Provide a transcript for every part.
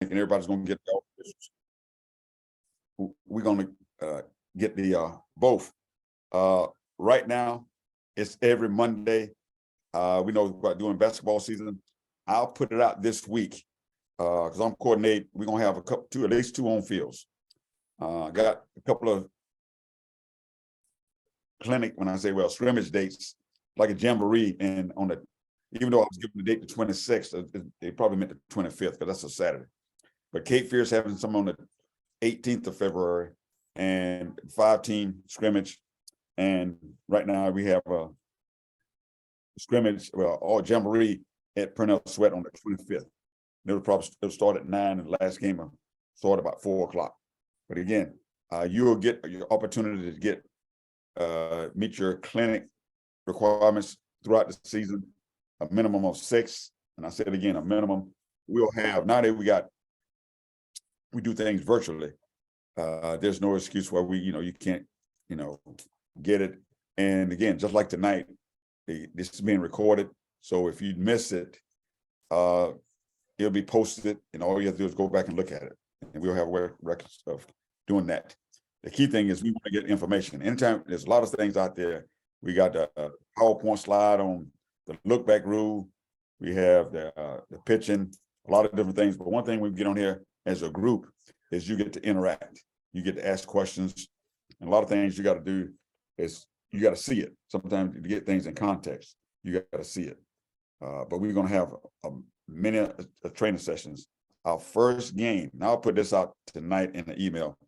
and everybody's going to get we're going to get the both. Right now, it's every Monday. We know about doing basketball season. I'll put it out this week because I'm coordinating. We're going to have at least two on fields. Got a couple of clinic, when I say, well, scrimmage dates, like a jamboree, and even though I was given the date the 26th, they probably meant the 25th because that's a Saturday. But Cape Fear's having some on the 18th of February and 5-team scrimmage. And right now we have a scrimmage, all jamboree at Purnell Sweat on the 25th. It'll start at 9, and the last game will start about 4 o'clock. But again, you will get your opportunity to get meet your clinic requirements throughout the season, a minimum of 6. And I said again, a minimum. We'll have, now that we do things virtually, there's no excuse why you can't, get it. And again, just like tonight, this is being recorded. So if you miss it, it'll be posted, and all you have to do is go back and look at it. And we'll have records of doing that. The key thing is we want to get information. Anytime there's a lot of things out there, we got the PowerPoint slide on the look back rule. We have the pitching, a lot of different things. But one thing we get on here as a group is you get to interact. You get to ask questions. And a lot of things you got to do is you got to see it. Sometimes to get things in context, you got to see it. But we're going to have many training sessions. Our first game, now I'll put this out tonight in the email.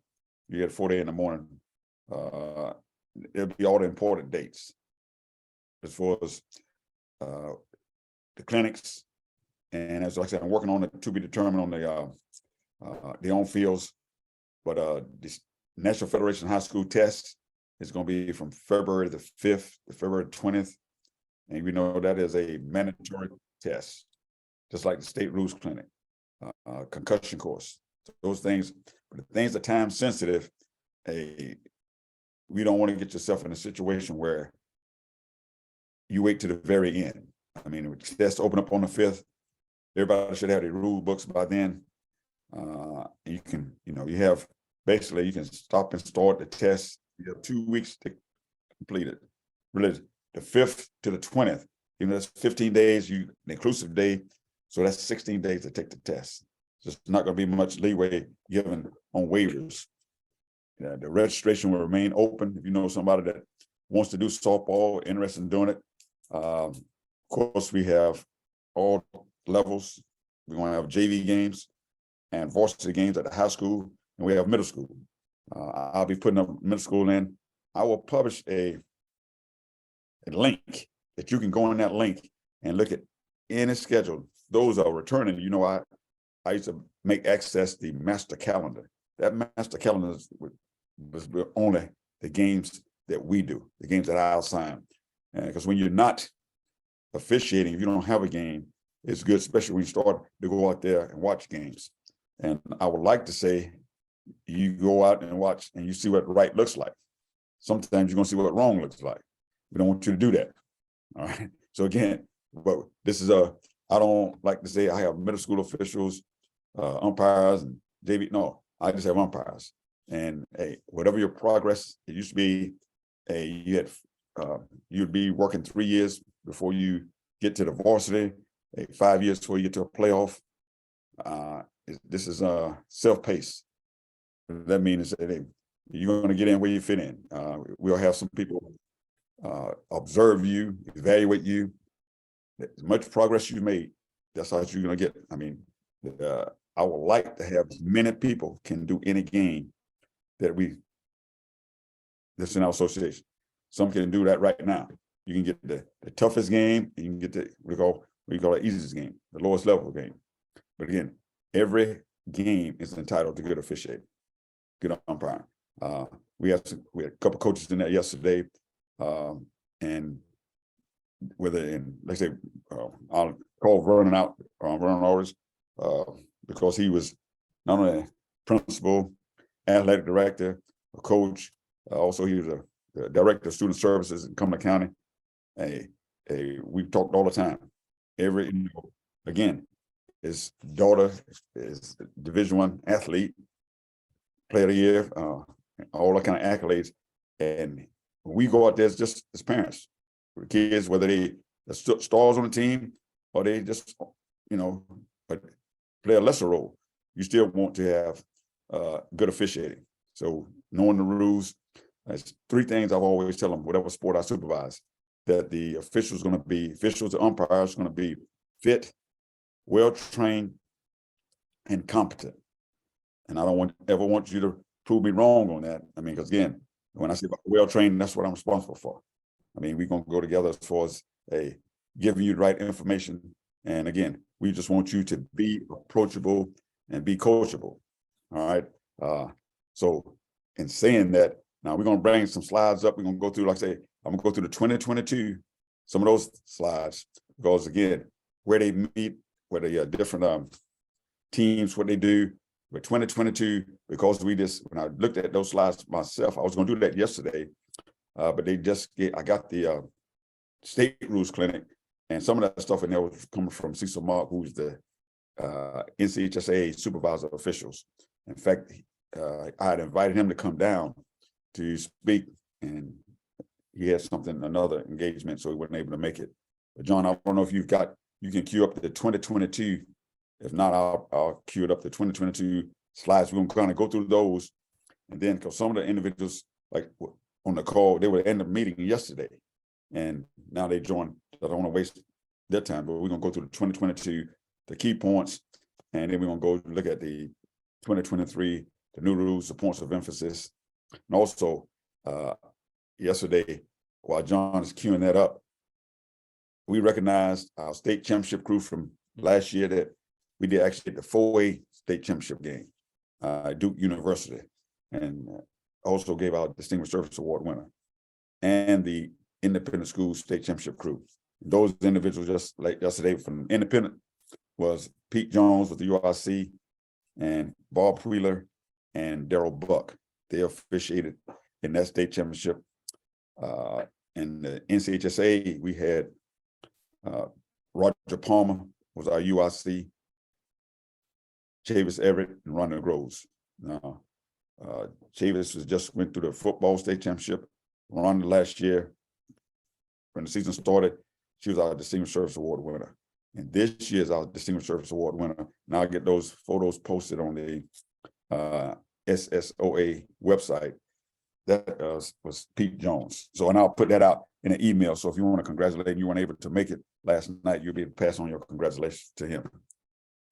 You get 4 in the morning. It'll be all the important dates as far as the clinics. And as I said, I'm working on it to be determined on the on fields. But this National Federation High School test is going to be from February the 5th to February 20th. And we know that is a mandatory test, just like the state rules clinic, concussion course. So those things, but the things are time sensitive. We don't want to get yourself in a situation where you wait to the very end. I mean, the test open up on the 5th. Everybody should have their rule books by then. You can, you have basically you can stop and start the test. You have 2 weeks to complete it. Really, the 5th to the 20th. That's 15 days. The inclusive day, so that's 16 days to take the test. So it's not going to be much leeway given on waivers. The registration will remain open. If you know somebody that wants to do softball, interested in doing it. Of course, we have all levels. We're going to have JV games and varsity games at the high school, and we have middle school. I'll be putting up middle school in. I will publish a link that you can go on that link and look at any schedule. Those are returning. I used to make access the master calendar. That master calendar was only the games that we do, the games that I assign. Because when you're not officiating, if you don't have a game, it's good, especially when you start to go out there and watch games. And I would like to say you go out and watch and you see what right looks like. Sometimes you're going to see what wrong looks like. We don't want you to do that. All right. So again, but this is I don't like to say I have middle school officials, umpires, and JV. No, I just have umpires. And whatever your progress, it used to be you'd be working 3 years before you get to the varsity, 5 years before you get to a playoff. This is self-paced. That means that you're going to get in where you fit in. We'll have some people observe you, evaluate you. As much progress you made, that's how you're going to get. I mean, I would like to have as many people can do any game that's in our association. Some can do that right now. You can get the toughest game, and you can get what you call the easiest game, the lowest level game. But again, every game is entitled to good officiating, good umpiring. We had a couple coaches in there yesterday, and like I say, I'll call Vernon out, Vernon Orders, because he was not only principal, athletic director, a coach, also he was the director of student services in Cumberland County. We talked all the time. Again, his daughter is Division I athlete, player of the year, all that kind of accolades. And when we go out there, it's just as parents, for the kids, whether they the stars on the team or they just, play a lesser role, you still want to have good officiating. So knowing the rules, there's three things I've always tell them, whatever sport I supervise, that the officials, the umpires, going to be fit, well-trained, and competent. And I don't ever want you to prove me wrong on that. I mean, because again, when I say well-trained, that's what I'm responsible for. I mean, we're going to go together as far as giving you the right information. And again, we just want you to be approachable and be coachable. All right. So in saying that, now we're going to bring some slides up. We're going to go through, like I say, I'm going to go through the 2022, some of those slides, because again, where they meet, where the different teams, what they do with 2022, because when I looked at those slides myself, I was going to do that yesterday, but I got the state rules clinic, and some of that stuff in there was coming from Cecil Mark, who's the NCHSA supervisor officials. In fact, I had invited him to come down to speak, and he had another engagement, so he wasn't able to make it. But John, I don't know if you can queue up the 2022. If not, I'll queue it up the 2022 slides. We're going to kind of go through those. And then, because some of the individuals, like on the call, they were in the meeting yesterday, and now they joined. I don't want to waste their time, but we're going to go through the 2022, the key points, and then we're going to go look at the 2023, the new rules, the points of emphasis. And also, yesterday, while John is queuing that up, we recognized our state championship crew from last year that we did actually the 4A state championship game, Duke University, and also gave out Distinguished Service Award winner, and the Independent School State Championship crew. Those individuals, just like yesterday from Independent, was Pete Jones with the UIC, and Bob Wheeler and Daryl Buck. They officiated in that state championship. In the NCHSA, we had Roger Palmer was our UIC, Chavis Everett, and Rhonda Groves. Now, Chavis just went through the football state championship. Rhonda last year, when the season started, she was our Distinguished Service Award winner. And this year's our Distinguished Service Award winner. Now I get those photos posted on the SSOA website. That was Pete Jones. So, and I'll put that out in an email. So if you want to congratulate him, you weren't able to make it last night, you'll be able to pass on your congratulations to him.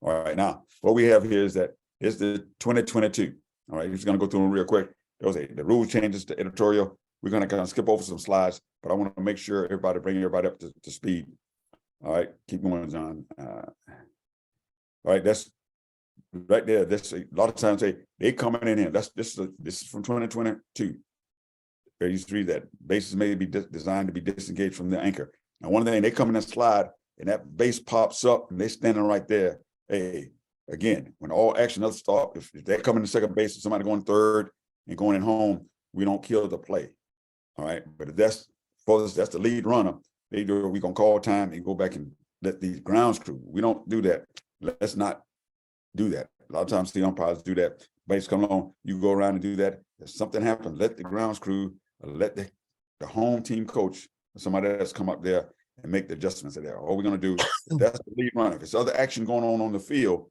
All right, now what we have here is the 2022. All right, he's going to go through them real quick. The rule changes, the editorial. We're going to kind of skip over some slides, but I want to make sure bring everybody up to speed. All right, keep going, John. All right, that's right there. This a lot of times they coming in here. This is from 2022. There used to read that bases may be designed to be disengaged from the anchor. Now, one thing, they come in that slide and that base pops up and they're standing right there. Hey, again, when all action does stop, if they're coming to second base and somebody going third and going in home, we don't kill the play. All right, but if that's the lead runner, we're gonna call time and go back and let the grounds crew. We don't do that. Let's not do that. A lot of times the umpires do that. Base come along, you go around and do that. If something happens, let the grounds crew, let the home team coach, somebody else come up there and make the adjustments there. All we're gonna do, that's the lead runner. If there's other action going on the field,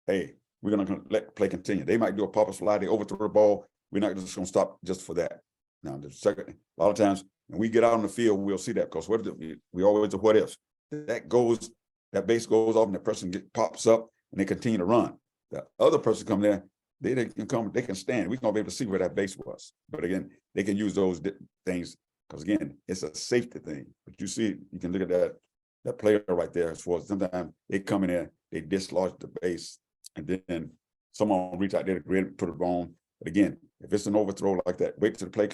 hey, we're gonna let play continue. They might do a pop-up slide, they overthrow the ball. We're not just gonna stop just for that. Now, the second, a lot of times when we get out on the field, we'll see that, because we always do what ifs. That base goes off and the person pops up and they continue to run. The other person come there, they can stand. We're gonna be able to see where that base was. But again, they can use those things, because again, it's a safety thing. But you see, you can look at that player right there. As far as sometimes they come in there, they dislodge the base, and then someone will reach out there to put it on. But again, if it's an overthrow like that, wait till the play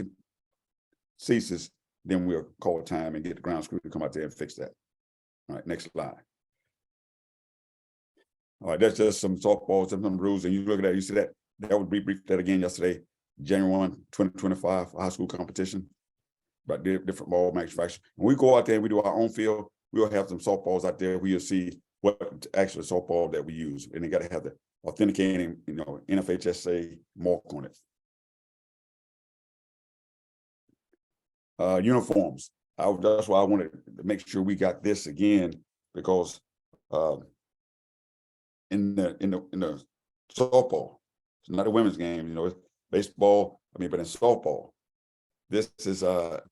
ceases, then we'll call time and get the ground crew to come out there and fix that. All right, next slide. All right, that's just some softballs, some rules, and you look at that, you see that was briefed that again yesterday, January 1, 2025, high school competition, but different ball manufacturers. When we go out there and we do our own field, we'll have some softballs out there where you'll see what actual softball that we use, and they got to have the authenticating, NFHSA mark on it. Uniforms. That's why I wanted to make sure we got this again, because in the softball, it's not a women's game, it's baseball. But in softball, this is the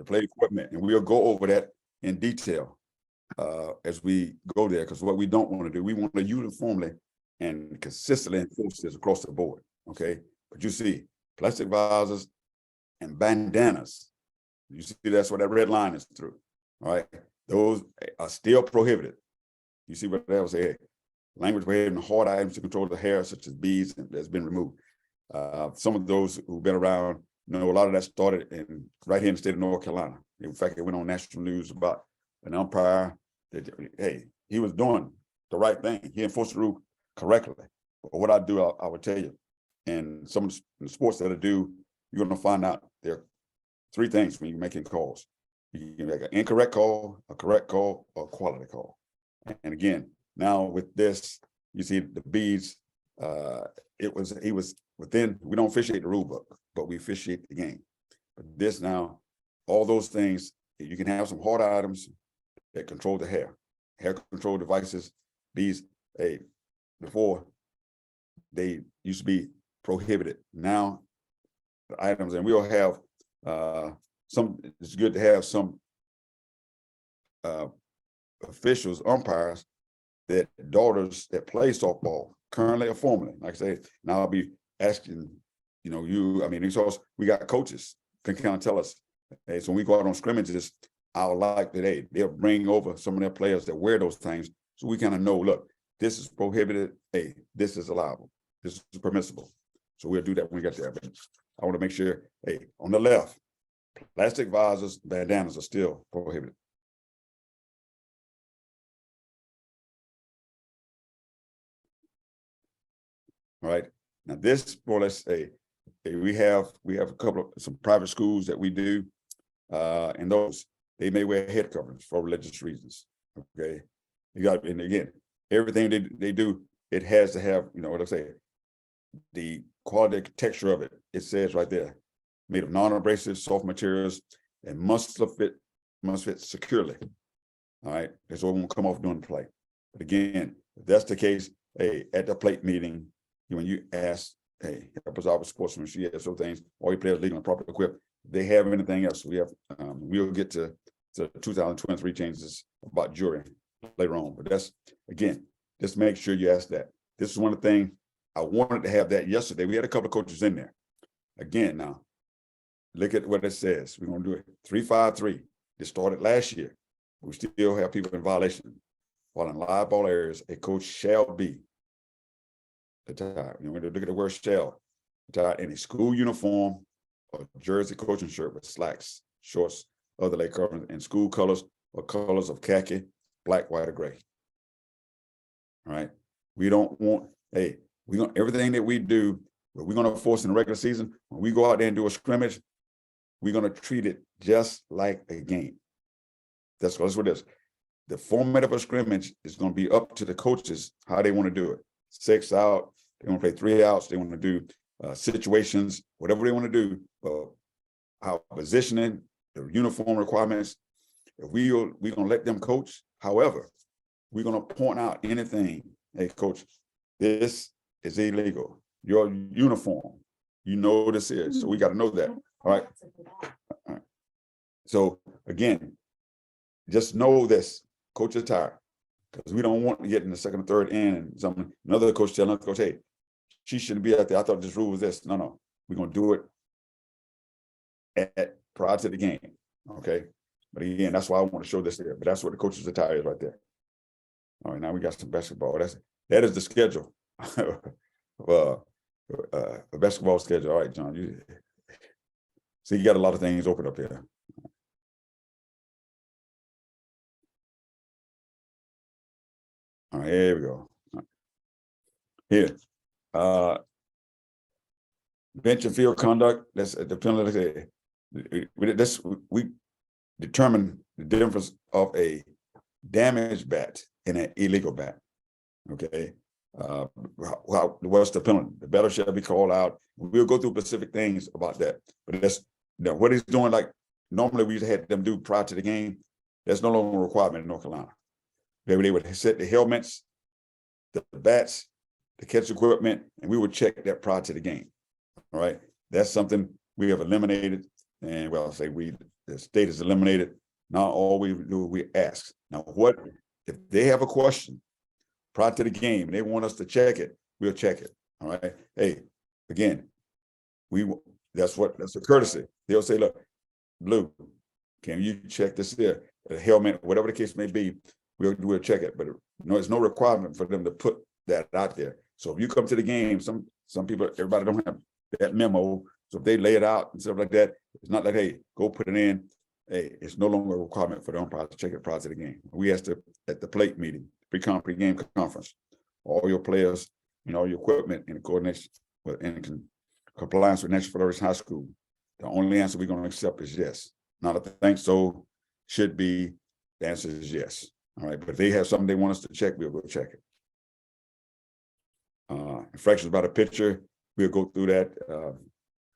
play equipment, and we'll go over that in detail as we go there, because what we don't want to do, we want to uniformly and consistently enforce this across the board. Okay, but you see plastic vases and bandanas, you see that's where that red line is through. All right, those are still prohibited. You see what that was say? Language prohibiting hard items to control the hair, such as beads, that's been removed. Some of those who've been around know a lot of that started right here in the state of North Carolina. In fact, it went on national news about an umpire that, hey, he was doing the right thing. He enforced the rule correctly. But what I do, I would tell you, and some of the sports that I do, you're going to find out there are three things when you're making calls. You can make an incorrect call, a correct call, or a quality call. And again, now with this, you see the beads, he was within, we don't officiate the rule book, but we officiate the game. But this now, all those things, you can have some hard items that control the hair control devices, beads. Before they used to be prohibited. Now the items, and we'll have it's good to have some officials, umpires, that daughters that play softball currently or formerly. Like I say, now I'll be asking, we got coaches can kind of tell us, hey, so when we go out on scrimmages, I would like that they'll bring over some of their players that wear those things, so we kind of know, look, this is prohibited, hey, this is allowable, this is permissible. So we'll do that when we get there. But I want to make sure, hey, on the left, plastic vases, bandanas are still prohibited. All right. Now this, more or less, we have some private schools that we do, and those, they may wear head coverings for religious reasons. Okay. And again, everything they do, it has to have, what I say, the quality texture of it. It says right there, made of non-abrasive soft materials and must fit securely. All right. That's what won't come off during the play. But again, if that's the case, hey, at the plate meeting, when you ask, hey, help us out with sportsmanship, those things, all your players legal and properly equipped, they have anything else. We'll get to 2023 changes about jury later on. But that's, again, just make sure you ask that. This is one of the things I wanted to have that yesterday. We had a couple of coaches in there. Again, now, look at what it says. We're going to do it 3-5-3. It started last year. We still have people in violation. While in live ball areas, a coach shall be attired. When they look at the word shall, attired in a school uniform or jersey coaching shirt with slacks, shorts, other leg coverings, and school colors or colors of khaki, black, white, or gray. All right. We don't want, everything that we do, but we're going to force in the regular season. When we go out there and do a scrimmage, we're going to treat it just like a game. That's what it is. The format of a scrimmage is going to be up to the coaches how they want to do it. 6 out, they want to play 3 outs, they want to do situations, whatever they want to do. How positioning, the uniform requirements, we're going to let them coach. However, we're going to point out anything. Hey, coach, this is illegal. Your uniform, this is. So we got to know that. All right. All right. So again, just know this. Coach is tired, because we don't want to get in the second or third inning and another coach telling another coach, hey, she shouldn't be out there. I thought this rule was this. No. We're going to do it prior to the game. Okay. But again, that's why I want to show this here. But that's what the coaches are tired is right there. All right, now we got some basketball. That is the schedule. The basketball schedule. All right, John. So you got a lot of things open up here. All right, here we go. Here. Bench and field conduct, that's the penalty. We determine the difference of a damaged bat and an illegal bat. Okay. What's the penalty? The batter shall be called out. We'll go through specific things about that. But that's what he's doing. Like normally we had them do prior to the game. That's no longer a requirement in North Carolina. They would set the helmets, the bats, the catch equipment, and we would check that prior to the game. All right. That's something we have eliminated. And well, the state has eliminated. Now all we do, we ask. Now, what if they have a question prior to the game and they want us to check it, we'll check it. All right. Hey, again, that's a courtesy. They'll say, look, Blue, can you check this there? The helmet, whatever the case may be, we'll check it. But it's no requirement for them to put that out there. So if you come to the game, some people, everybody don't have that memo. So if they lay it out and stuff like that, it's not like, hey, go put it in. Hey, it's no longer a requirement for the umpire to check it prior to the game. We asked at the plate meeting, pre-game conference, all your players, all your equipment in coordination in compliance with National Federation High School. The only answer we're going to accept is yes. Not a think so, should be, the answer is yes. All right, but if they have something they want us to check, we'll go check it. Infractions about a pitcher, we'll go through that.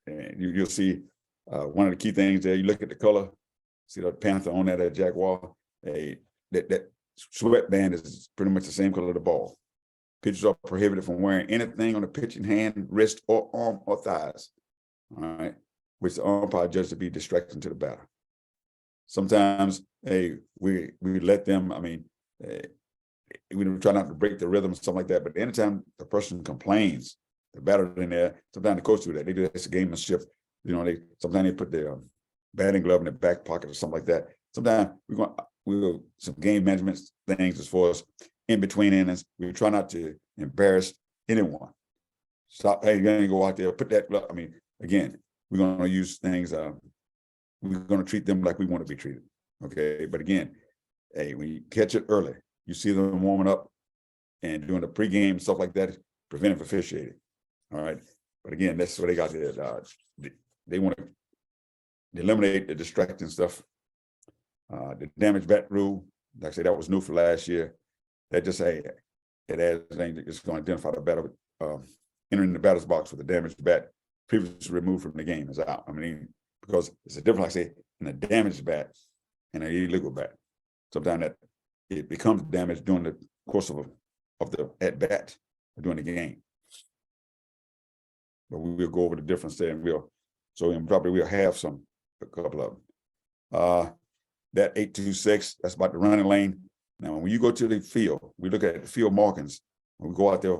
And you'll see one of the key things there, you look at the color, see the Panther on that Jaguar, that sweatband is pretty much the same color of the ball. Pitchers are prohibited from wearing anything on the pitching hand, wrist, or arm, or thighs, all right, which the umpire judges to be distracting to the batter. Sometimes, hey, we let them, we try not to break the rhythm and stuff like that, but anytime the person complains, the batter in there, sometimes the coach do that. They do that, it's a gamemanship. Sometimes they put their batting glove in their back pocket or something like that. Sometimes we'll some game management things as far as in between innings. We try not to embarrass anyone. Stop, hey, you're gonna go out there, put that glove. Again, we're gonna use things, we're gonna treat them like we want to be treated. Okay. But again, hey, when you catch it early, you see them warming up and doing the pregame, stuff like that, preventive officiating. All right. But again, that's what they got there. They want to eliminate the distracting stuff. The damaged bat rule, like I said, that was new for last year. That just it adds it's going to identify the batter entering the batter's box with a damaged bat previously removed from the game is out. Because it's a difference, like I say, in a damaged bat and an illegal bat. Sometimes that it becomes damaged during the course of the at bat during the game. But we'll go over the difference there, and we'll have a couple of them. That 826, that's about the running lane. Now, when you go to the field, we look at the field markings. When we go out there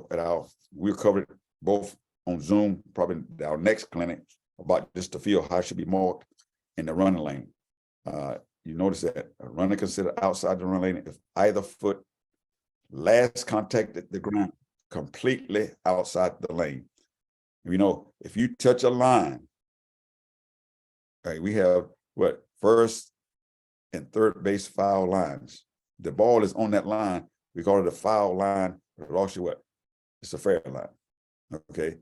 we'll cover it both on Zoom, probably our next clinic, about just the field, how it should be marked in the running lane. You notice that a runner considered outside the running lane if either foot last contacted the ground completely outside the lane. If you touch a line, right, we have first and third base foul lines. The ball is on that line. We call it a foul line, but it's a fair line. Okay.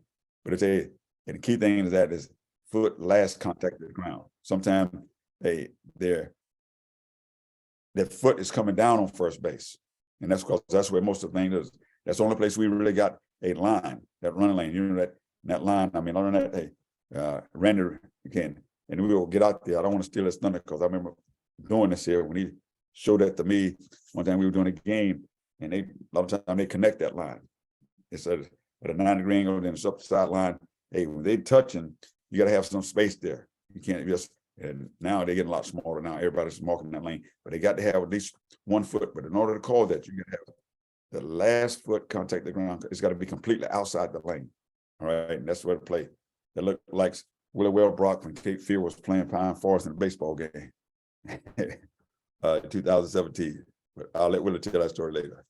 But and the key thing is that is foot last contact with the ground. Sometimes their foot is coming down on first base. And that's because that's where most of the thing is. That's the only place we really got a line, that running lane. That line, other than that, Randy again, and we will get out there. I don't want to steal his thunder because I remember doing this here when he showed that to me one time we were doing a game, and a lot of times they connect that line. It's at a 90-degree angle, then it's up the sideline. Hey, when they touching, you got to have some space there. You can't just, and now they're getting a lot smaller now. Everybody's marking that lane, but they got to have at least 1 foot. But in order to call that, you got to have the last foot contact the ground. It's got to be completely outside the lane. All right, and that's where the play that looked like Willie Wellbrock when Cape Fear was playing Pine Forest in a baseball game, 2017. But I'll let Willie tell that story later.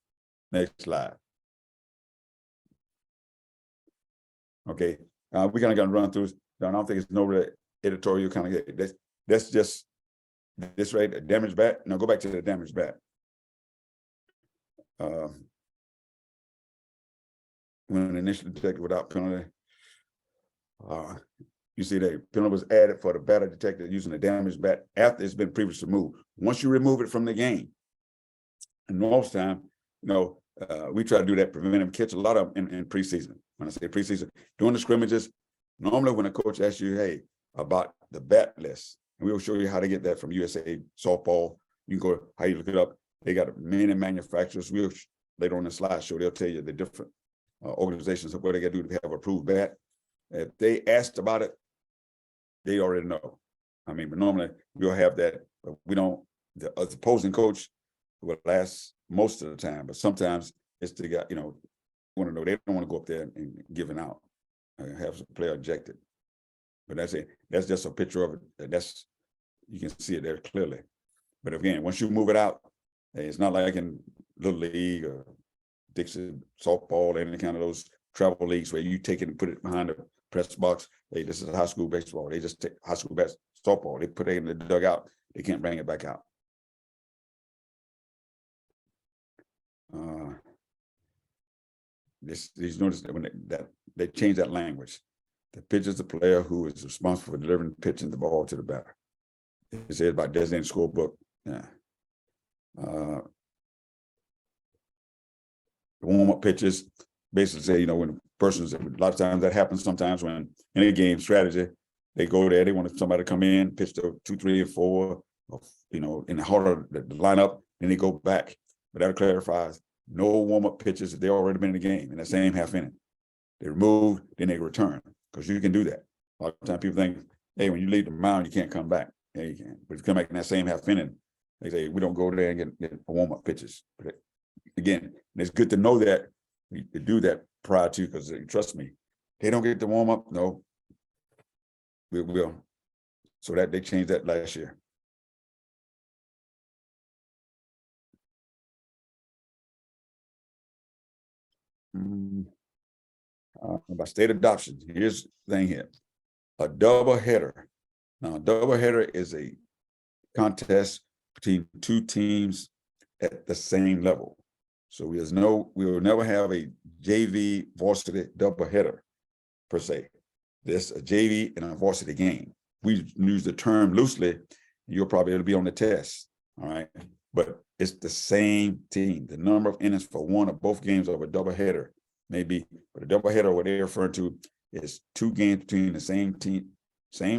Next slide. Okay, we're gonna run through. I don't think it's no editorial kind of. That's just this right. A damaged bat. Now go back to the damaged bat. When initially detected without penalty, you see that penalty was added for the batter detected using a damaged bat after it's been previously removed. Once you remove it from the game, and most time we try to do that preventive catch a lot of them in preseason. When I say preseason, during the scrimmages, normally when a coach asks you, hey, about the bat list, and we'll show you how to get that from USA Softball. You can go how you look it up. They got many manufacturers. We'll later on the slideshow, they'll tell you the different organizations of what they got to do to have approved bat. If they asked about it, they already know. I mean, but normally we'll have that, but we don't. The opposing coach will last most of the time, but sometimes it's the guy, want to know. They don't want to go up there and giving out, have some player ejected. But that's it. That's just a picture of it. You can see it there clearly. But again, once you move it out, it's not like in Little League or Dixie softball, any kind of those travel leagues where you take it and put it behind the press box. Hey, this is high school baseball. They just take high school softball. They put it in the dugout. They can't bring it back out. These notice that when they change that language, the pitcher is the player who is responsible for delivering, pitching the ball to the batter. It says by designated scorebook. Yeah. The warm-up pitches basically say, when the person's, a lot of times that happens sometimes when in a game strategy, they go there, they want somebody to come in, pitch the 2, 3, and 4, or, in the heart of the lineup, and they go back. But that clarifies no warm-up pitches if they already been in the game in the same half inning. They remove, then they return, because you can do that. A lot of times people think, hey, when you leave the mound, you can't come back. Yeah, you can. But if you come back in that same half inning, they say, we don't go there and get warm-up pitches. But again, it's good to know that we do that prior to, because trust me, they don't get the warm-up, no, we will. So that they changed that last year. By state adoption, here's the thing here. A double header. Now, a double header is a contest between two teams at the same level. So we will never have a JV varsity double header per se. There's a JV and a varsity game. We use the term loosely. You'll probably it'll be on the test. All right. But it's the same team. The number of innings for one or both games of a double header may be, but a double header, what they're referring to is 2 games between the same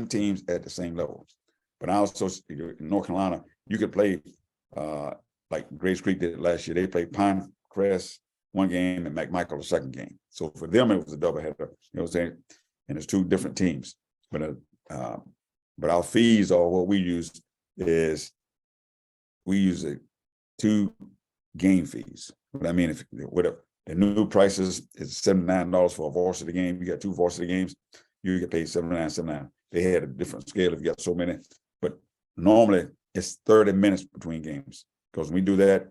teams at the same level. But also in North Carolina, you could play like Grace Creek did last year. They played Pinecrest one game and McMichael the second game. So for them, it was a double header. You know what I'm saying? And it's 2 different teams. But our fees, or what we use, is we use 2 game fees. What I mean, if the new prices is $79 for a varsity game. You got 2 varsity games, you get paid $79.79. They had a different scale if you got so many, but normally it's 30 minutes between games. Because when we do that,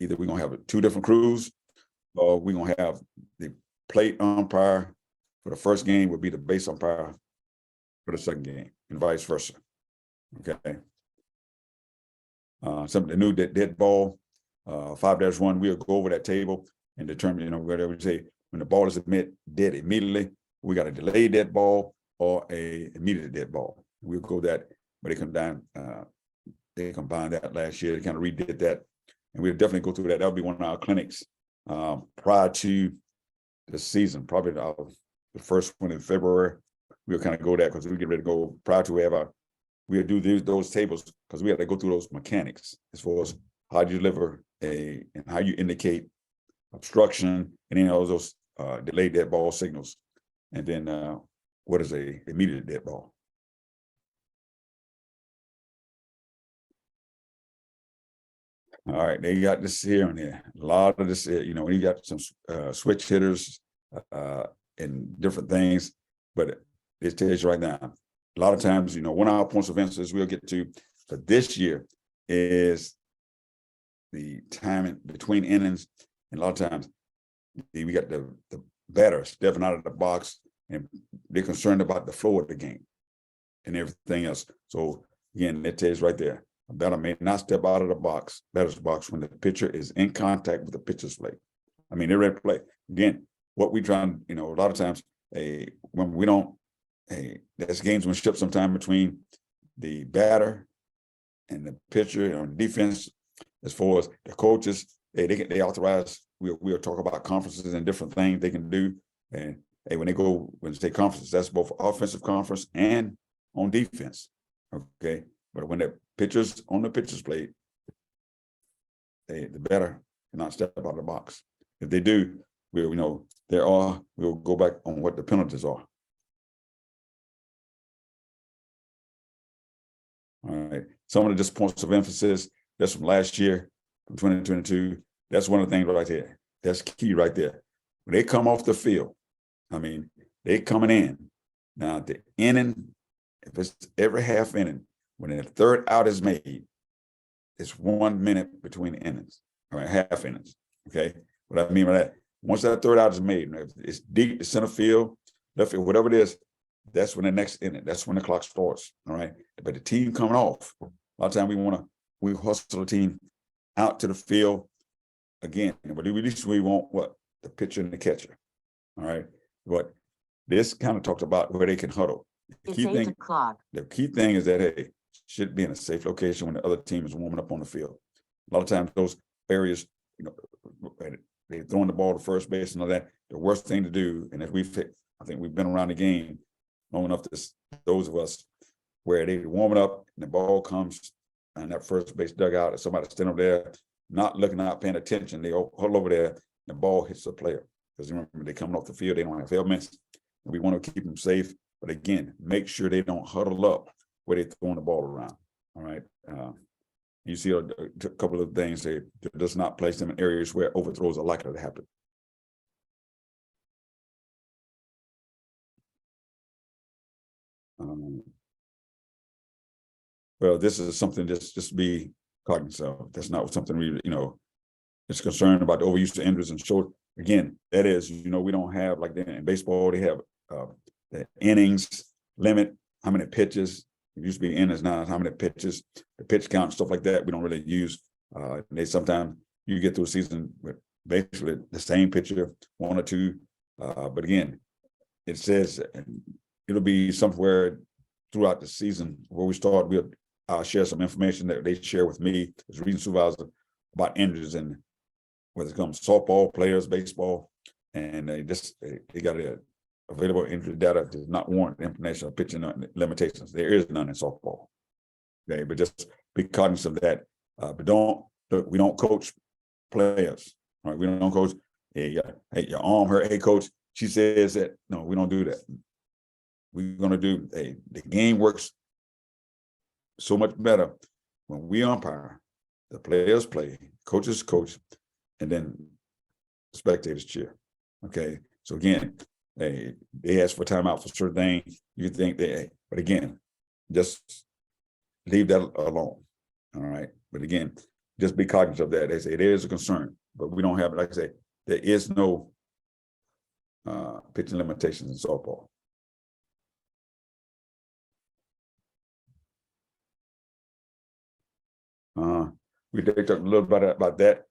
either we're gonna have 2 different crews, or we're gonna have the plate umpire for the first game would be the base umpire for the second game, and vice versa. Okay. Some of the new dead ball, 5-1, we'll go over that table and determine, whether we say when the ball is dead immediately, we got a delayed dead ball or a immediate dead ball. We'll go that, but they combined that last year. They kind of redid that, and we'll definitely go through that. That'll be one of our clinics prior to the season, probably the first one in February. We'll kind of go that because we get ready to go prior to we'll do those tables, because we have to go through those mechanics as far as how you deliver and how you indicate obstruction, and then all those delayed dead ball signals, and then what is a immediate dead ball. All right, they got this here and there. A lot of this, you got some switch hitters and different things, but it tells you right now. A lot of times, one of our points of emphasis we'll get to for this year is the timing between innings. And a lot of times we got the batter stepping out of the box, and they're concerned about the flow of the game and everything else. So again, it tells right there, a batter may not step out of the batter's box when the pitcher is in contact with the pitcher's plate. I mean, they're ready to play. Again, what we try and, a lot of times, when we don't, there's gamesmanship sometime between the batter and the pitcher on defense, as far as the coaches, they authorize. We'll talk about conferences and different things they can do. And hey, when they say conferences, that's both offensive conference and on defense. Okay, but when the pitchers on the pitchers plate, the better not step out of the box. If they do, we'll go back on what the penalties are. All right. Some of the just points of emphasis, that's from last year, from 2022. That's one of the things right there. That's key right there. When they come off the field, I mean, they coming in. Now, the inning, if it's every half inning, when the third out is made, it's 1 minute between innings, all right, half innings, okay? What I mean by that, once that third out is made, if it's deep to center field, left field, whatever it is, that's when the next inning, that's when the clock starts, all right? But the team coming off, a lot of times we hustle the team out to the field again, but at least we want what? The pitcher and the catcher, all right? But this kind of talks about where they can huddle. It's 8 o'clock. The key thing is that, hey, should be in a safe location when the other team is warming up on the field. A lot of times those areas, they're throwing the ball to first base and all that. The worst thing to do, and if I think we've been around the game long enough to those of us where they warming up and the ball comes and that first base dugout and somebody standing over there, not looking out, paying attention, they huddle over there, and the ball hits the player. Because remember, they're coming off the field, they don't have helmets, and we want to keep them safe. But again, make sure they don't huddle up where they're throwing the ball around. All right. You see a couple of things that does not place them in areas where overthrows are likely to happen. Well, this is something just be cognizant of. That's not something we, it's concerned about the overuse of injuries and short. Again, that is, we don't have like in baseball, they have the innings limit, how many pitches. It used to be innings, now how many pitches, the pitch count, stuff like that. We don't really use. They sometimes you get through a season with basically the same pitcher, one or two. But again, it says it'll be somewhere throughout the season where we start. I'll share some information that they share with me as region supervisor about injuries and whether it comes softball players, baseball, and they got a available injury data does not warrant the information of pitching limitations. There is none in softball. Okay, but just be cognizant of that. But we don't coach players. Right? We don't coach. Hey, your arm hurt. Hey, coach. She says that. No, we don't do that. We're gonna do. Hey, the game works so much better when we umpire. The players play, coaches coach, and then spectators cheer. Okay, so again. They ask for timeout for certain things. You think but again, just leave that alone. All right. But again, just be cognizant of that. They say it is a concern, but we don't have it. Like I say, there is no pitching limitations in softball. We talked a little bit about that.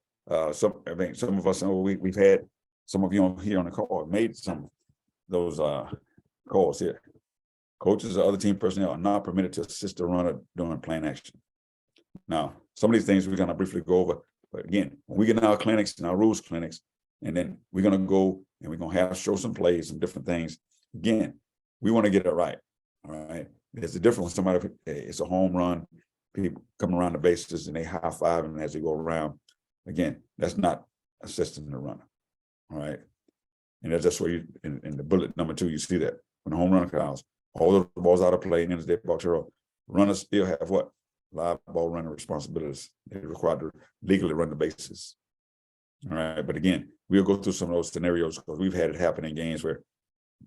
Some of us know we've had some of you here on the call made some. Those calls here. Coaches or other team personnel are not permitted to assist the runner during playing action. Now, some of these things we're going to briefly go over. But again, when we get in our clinics and our rules clinics, and then we're going to go and we're going to show some plays, some different things. Again, we want to get it right. All right. There's a difference when somebody, it's a home run, people come around the bases and they high five them as they go around. Again, that's not assisting the runner. All right. And that's where you, in the bullet number 2, you see that when the home run counts, all the balls out of play, and then as they box zero, runners still have what? Live ball runner responsibilities. They're required to legally run the bases. All right. But again, we'll go through some of those scenarios because we've had it happen in games where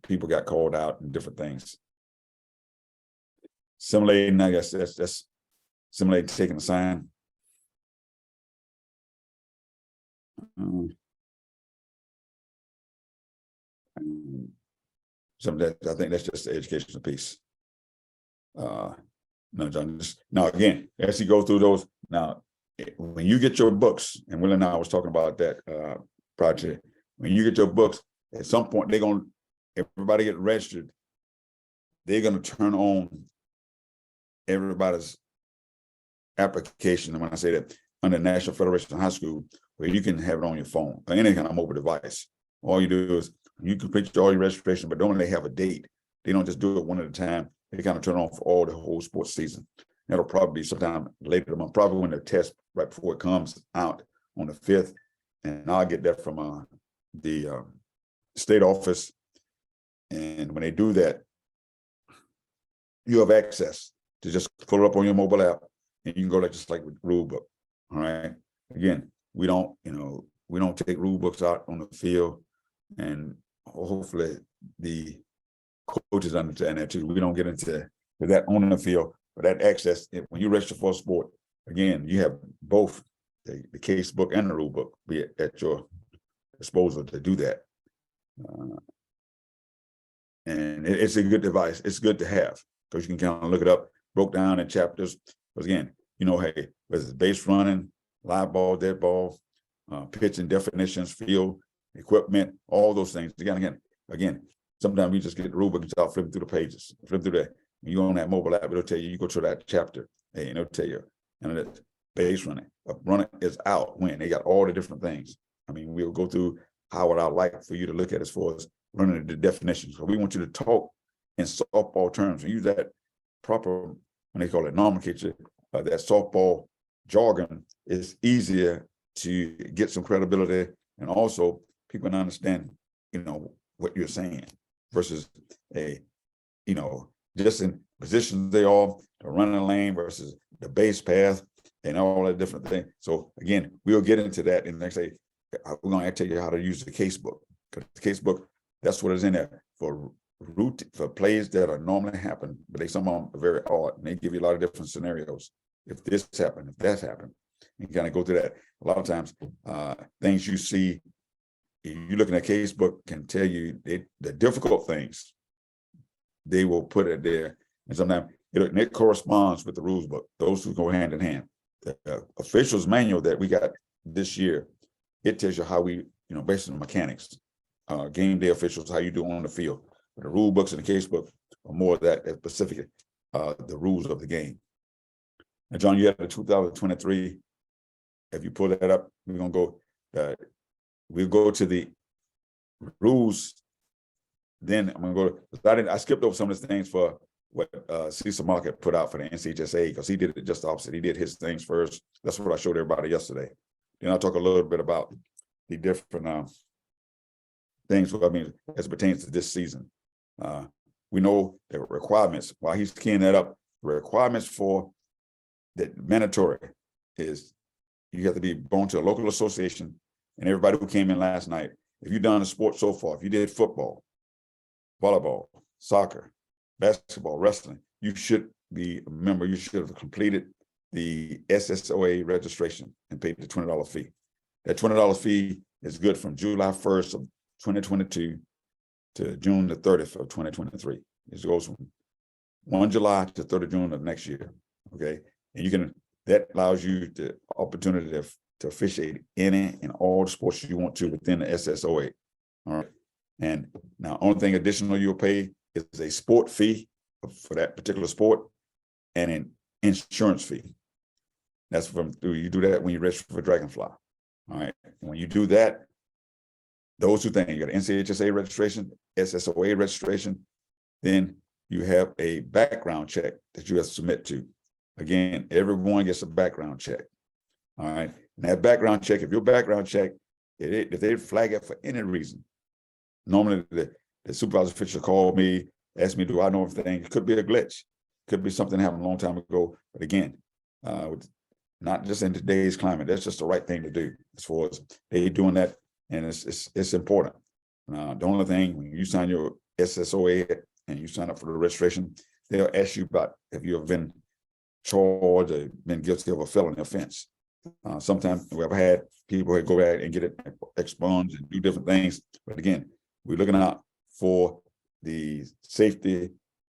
people got called out and different things. Simulating, I guess that's simulating taking a sign. Some of that, I think that's just the educational piece. No, John, now again, as you go through those, now, when you get your books, and Will and I was talking about that project, when you get your books, at some point, everybody get registered, they're going to turn on everybody's application. And when I say that, under National Federation of High School, where you can have it on your phone or any kind of mobile device. All you do is you complete all your registration, but don't they have a date? They don't just do it one at a time. They kind of turn on for all the whole sports season. That'll probably be sometime later in the month, probably when the test right before it comes out on the 5th. And I'll get that from the state office. And when they do that, you have access to just pull it up on your mobile app, and you can go just like with rule book. All right. Again, we don't take rule books out on the field, and hopefully the coaches understand that too. We don't get into that on the field, but that access, when you register for a sport, again, you have both the case book and the rule book be at your disposal to do that. And it's a good device. It's good to have because you can kind of look it up, broke down in chapters. Because again, hey, whether it's base running, live ball, dead ball, pitching definitions, field, equipment, all those things. Again, sometimes we just get the rule book and start flipping through the pages, flip through that. When you're on that mobile app, it'll tell you, you go to that chapter, and it'll tell you, and it's base running. Running is out when they got all the different things. I mean, we'll go through how would I like for you to look at as far as running the definitions. So we want you to talk in softball terms and use that proper, when they call it nomenclature, that softball jargon is easier to get some credibility, and also people can understand, what you're saying versus just in positions they are, the running lane versus the base path and all that different things. So again, we'll get into that in the next day. We're going to tell you how to use the case book, because the case book, that's what is in there for plays that are normally happen, but they some of them are very odd, and they give you a lot of different scenarios. If this happened, if that happened, you kind of go through that. A lot of times, things you see, you look in a case book can tell you the difficult things. They will put it there, and sometimes it corresponds with the rules book. Those who go hand in hand. The officials manual that we got this year, it tells you how we, based on the mechanics, game day officials, how you do on the field. But the rule books and the case book are more of that specific, the rules of the game. Now, John, you have the 2023. If you pull that up, we're gonna go. We'll go to the rules. Then I'm gonna go. I skipped over some of the things for what Cecil Market put out for the NCHSA, because he did it just the opposite. He did his things first. That's what I showed everybody yesterday. Then I'll talk a little bit about the different things, as it pertains to this season. We know the requirements. While he's keying that up, the requirements for the mandatory is you have to be born to a local association, and everybody who came in last night, if you've done a sport so far, if you did football, volleyball, soccer, basketball, wrestling, you should be a member. You should have completed the SSOA registration and paid the $20 fee. That $20 fee is good from July 1st of 2022 to June the 30th of 2023. It goes from 1 July to 30 June of next year. Okay. And that allows you the opportunity to officiate any and all the sports you want to within the SSOA. All right. And now, only thing additional you'll pay is a sport fee for that particular sport and an insurance fee. That's you do that when you register for Dragonfly. All right. And when you do that, those two things, you got NCHSA registration, SSOA registration, then you have a background check that you have to submit to. Again, everyone gets a background check. All right. And that background check, if your background check, if they flag it for any reason, normally the supervisor official called me, asked me, do I know everything? It could be a glitch. Could be something happened a long time ago. But again, not just in today's climate, that's just the right thing to do as far as they doing that. And it's important. The only thing, when you sign your SSOA and you sign up for the registration, they'll ask you about if you have been charged or been guilty of a felony offense. Sometimes we've had people who go back and get it expunged and do different things. But again, we're looking out for the safety,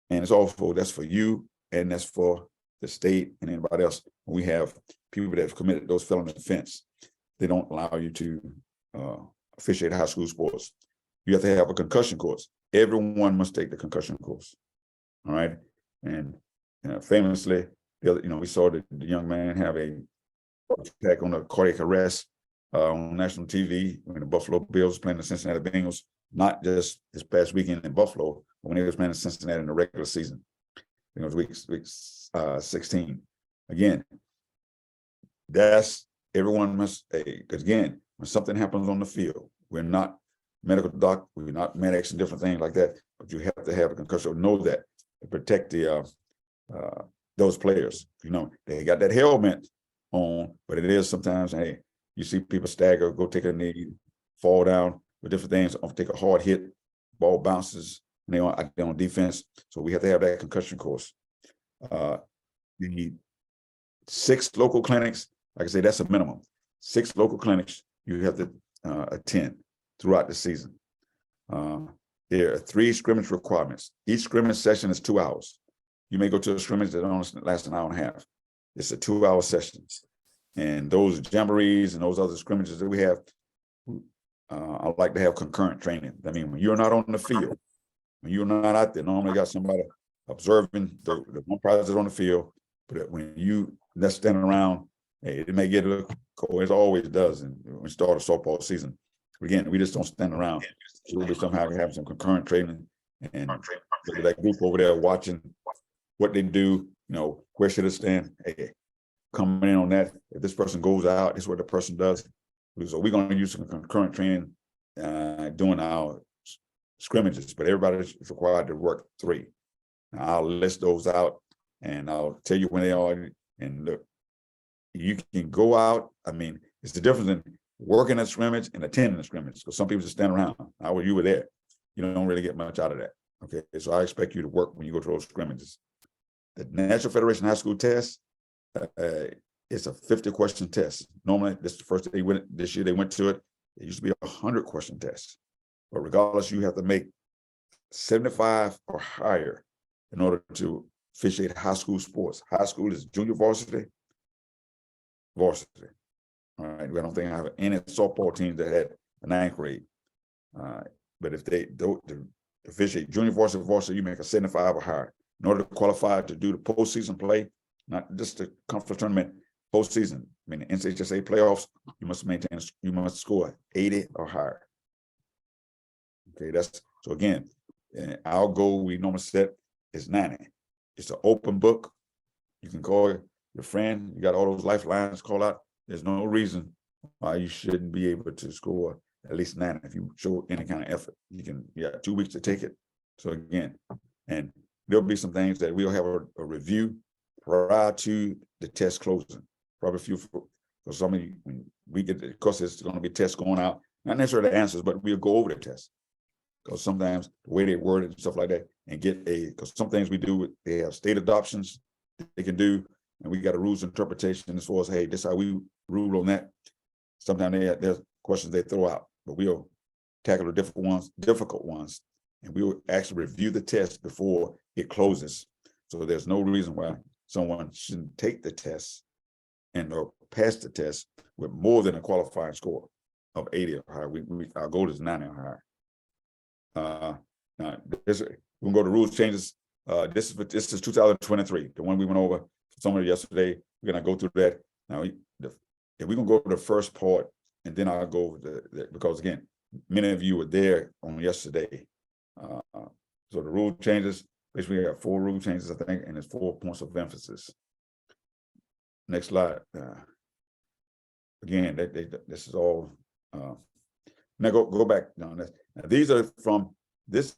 and it's also that's for you and that's for the state and anybody else. When we have people that have committed those felony offense, they don't allow you to officiate high school sports. You have to have a concussion course. Everyone must take the concussion course. All right. And famously, we saw the young man have a attack on a cardiac arrest on national TV when the Buffalo Bills playing the Cincinnati Bengals, not just this past weekend in Buffalo, but when they was playing in Cincinnati in the regular season. It was week 16. Again, that's everyone must, because again, when something happens on the field, we're not medical doc, we're not medics and different things like that, but you have to have a concussion, know that to protect the those players. You know, they got that helmet on, but it is sometimes, hey, you see people stagger, go take a knee, fall down with different things, or take a hard hit, ball bounces, and they're on defense. So we have to have that concussion course. You need 6 local clinics. Like I say, that's a minimum. 6 local clinics you have to attend throughout the season. There are 3 scrimmage requirements. Each scrimmage session is 2 hours. You may go to a scrimmage that only lasts an hour and a half. It's a 2-hour session. And those jamborees and those other scrimmages that we have, I like to have concurrent training. I mean, when you're not on the field, when you're not out there, normally got somebody observing the one process on the field, but when that's standing around, hey, it may get a little cold, as it always does, and when we start a softball season. Again, we just don't stand around. So we'll be somehow have some concurrent training, and that group over there watching what they do, you know, where should it stand? Hey, coming in on that. If this person goes out, this is what the person does. So we're going to use some concurrent training doing our scrimmages, but everybody is required to work 3. Now, I'll list those out and I'll tell you when they are. And look, you can go out. I mean, it's the difference in working a scrimmage and attending a scrimmage, because some people just stand around. You were there. You don't really get much out of that. Okay, so I expect you to work when you go to those scrimmages. The National Federation High School Test, it's a 50-question test. Normally, this is the first day this year they went to it. It used to be a 100-question test. But regardless, you have to make 75 or higher in order to officiate high school sports. High school is junior varsity. All right, I don't think I have any softball teams that had a 9th grade. But if they don't officiate junior varsity, you make a 75 or higher. In order to qualify to do the postseason play, not just the conference tournament, postseason, I mean the NCHSA playoffs, you must score 80 or higher. Okay, that's so again, our goal we normally set is 90. It's an open book. You can call your friend, you got all those lifelines, call out. There's no reason why you shouldn't be able to score at least 90 if you show any kind of effort. You got 2 weeks to take it. So again, and there'll be some things that we'll have a review prior to the test closing. Probably a few, for some of you, when we get, of course, there's going to be tests going out, not necessarily the answers, but we'll go over the test. Because sometimes the way they word it and stuff like that, and because some things we do, they have state adoptions they can do, and we got a rules interpretation as far as, hey, this is how we rule on that. Sometimes there's questions they throw out, but we'll tackle the difficult ones, and we will actually review the test before it closes. So there's no reason why someone shouldn't take the test and or pass the test with more than a qualifying score of 80 or higher. Our goal is 90 or higher. Now we'll go to rules changes. This is 2023, the one we went over somewhere yesterday. We're gonna go through that. Now, if we're gonna go to the first part, and then I'll go over because again, many of you were there on yesterday. So the rule changes, basically we have 4 rule changes, I think, and it's 4 points of emphasis. Next slide. Again, this is all. Now go back. Now this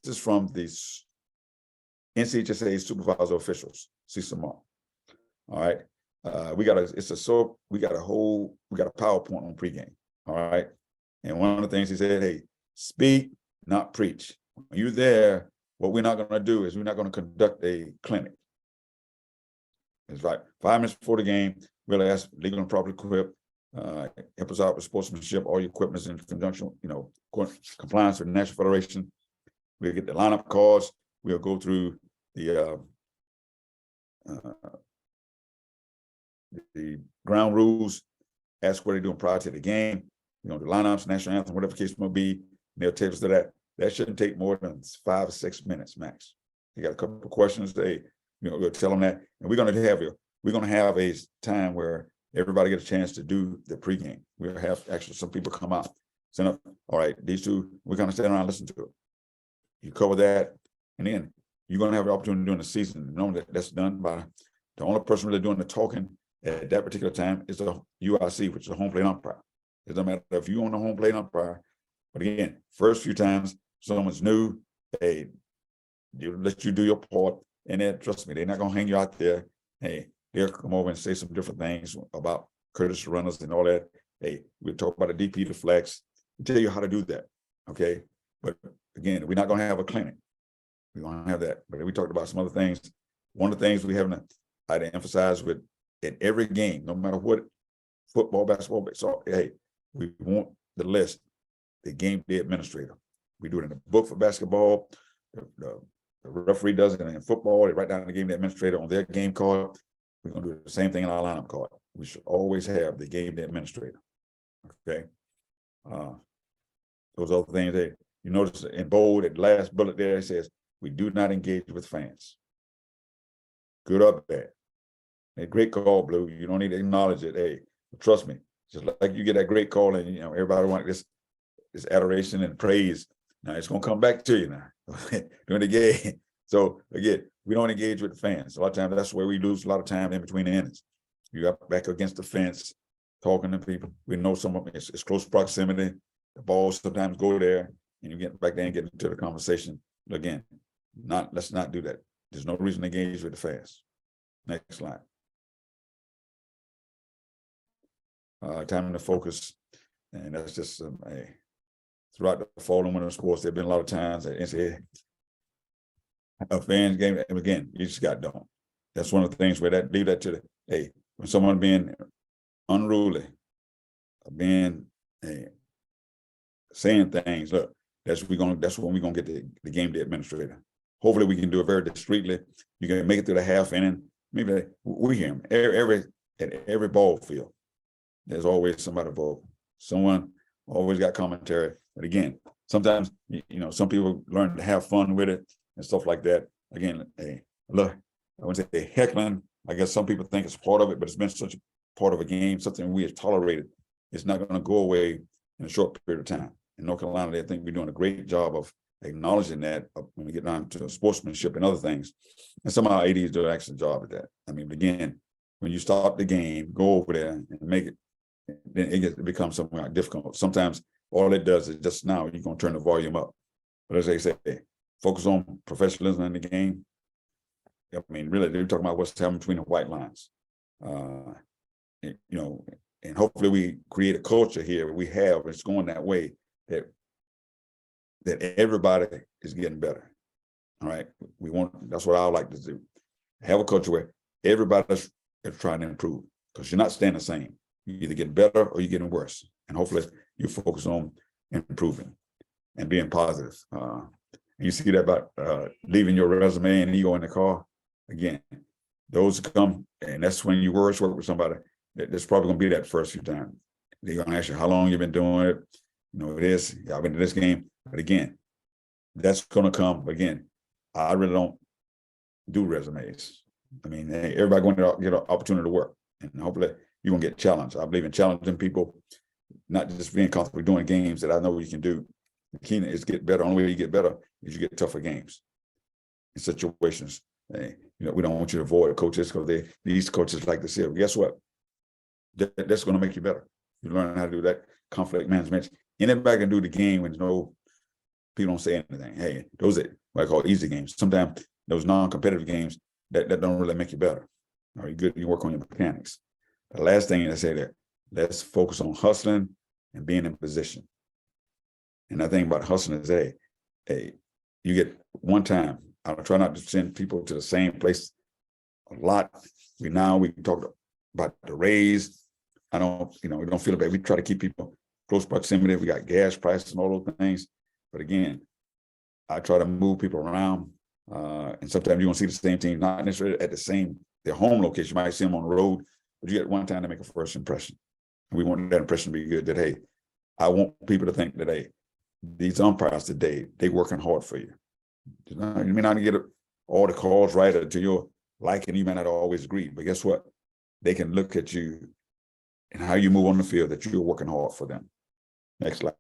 is from the NCHSA supervisor officials, CSMR. All right. We got a PowerPoint on pregame. All right. And one of the things he said, hey, speak, not preach. When you're there, what we're not going to do is we're not going to conduct a clinic. It's like 5 minutes before the game, we'll ask legal and properly equipped, help us out with sportsmanship, all your equipment is in conjunction, compliance with the National Federation. We'll get the lineup cards. We'll go through the ground rules, ask what they're doing prior to the game, the lineups, national anthem, whatever the case may be. They'll take us to that. That shouldn't take more than 5 or 6 minutes max. You got a couple of questions. We'll tell them that, and we're going to have a time where everybody get a chance to do the pregame. We'll have actually some people come out, send up, all right, these two, we're gonna stand around and listen to it. You cover that, and then you're gonna have the opportunity during the season. Normally that's done by the only person really doing the talking at that particular time is the UIC, which is the home plate umpire. It doesn't matter if you own the home plate umpire, but again, first few times someone's new, hey, you let you do your part, and then trust me, they're not gonna hang you out there. Hey, they'll come over and say some different things about courtesy runners and all that. Hey, we talk about the DP, the flex, we tell you how to do that. Okay. But again, we're not gonna have a clinic. We're gonna have that. But we talked about some other things. One of the things we haven't had to emphasize with in every game, no matter what, football, basketball, so hey, we want the list, the game day administrator. We do it in the book for basketball. The referee does it in football. They write down the game day administrator on their game card. We're gonna do the same thing in our lineup card. We should always have the game day administrator. Okay. Those other things that you notice in bold, at the last bullet there, it says, we do not engage with fans. Good or bad. A great call, Blue. You don't need to acknowledge it. Hey, trust me, just like you get that great call and everybody wants this adoration and praise. Now it's gonna come back to you now during the game. So again, we don't engage with the fans. A lot of times that's where we lose a lot of time in between the innings. You got back against the fence, talking to people. We know some of it's close proximity. The balls sometimes go there, and you get back there and get into the conversation. But again, let's not do that. There's no reason to engage with the fans. Next slide. Time to focus, and that's just throughout the fall and winter sports. There've been a lot of times at NCAA a fans game, and again, you just got done. That's one of the things where leave that to the when someone being unruly, being saying things. Look, that's when we're gonna get the game day administrator. Hopefully, we can do it very discreetly. You can make it through the half inning. Maybe we hear them at every ball field. There's always somebody vote. Someone always got commentary. But again, sometimes, some people learn to have fun with it and stuff like that. Again, look, I wouldn't say heckling. I guess some people think it's part of it, but it's been such a part of a game, something we have tolerated. It's not going to go away in a short period of time. In North Carolina, I think we're doing a great job of acknowledging that when we get down to sportsmanship and other things. And some of our ADs do an excellent job at that. I mean, again, when you start the game, go over there and make it, then it becomes something like difficult. Sometimes all it does is just now you're going to turn the volume up. But as they say, focus on professionalism in the game. I mean, really, they're talking about what's happening between the white lines. And hopefully we create a culture here we have, it's going that way, that everybody is getting better. All right. That's what I would like to do. Have a culture where everybody's trying to improve, because you're not staying the same. You either get better or you're getting worse. And hopefully you focus on improving and being positive. You see that about leaving your resume and ego in the car. Again, those come, and that's when you work with somebody. There's probably going to be that first few times. They're going to ask you how long you've been doing it. This, I've been to this game. But again, that's going to come. Again, I really don't do resumes. I mean, everybody going to get an opportunity to work, and hopefully you're going to get challenged. I believe in challenging people, not just being comfortable doing games that I know you can do. The key is get better. The only way you get better is you get tougher games in situations. We don't want you to avoid coaches, because these coaches like to say, well, guess what? That's going to make you better. You learn how to do that conflict management. Anybody can do the game when people don't say anything. Hey, those are what I call easy games. Sometimes those non-competitive games that don't really make you better. All right, good. You work on your mechanics. The last thing I say that let's focus on hustling and being in position. And the thing about hustling is, hey, you get one time. I try not to send people to the same place a lot. We talk about the raise. We don't feel bad. We try to keep people close proximity. We got gas prices and all those things. But again, I try to move people around. And sometimes you're going to see the same team, not necessarily at their home location. You might see them on the road, but you get one time to make a first impression. And we want that impression to be good, that, hey, I want people to think that, hey, these umpires today, they working hard for you. You may not get all the calls right or to your liking. You may not always agree, but guess what? They can look at you and how you move on the field, that you're working hard for them. Next slide.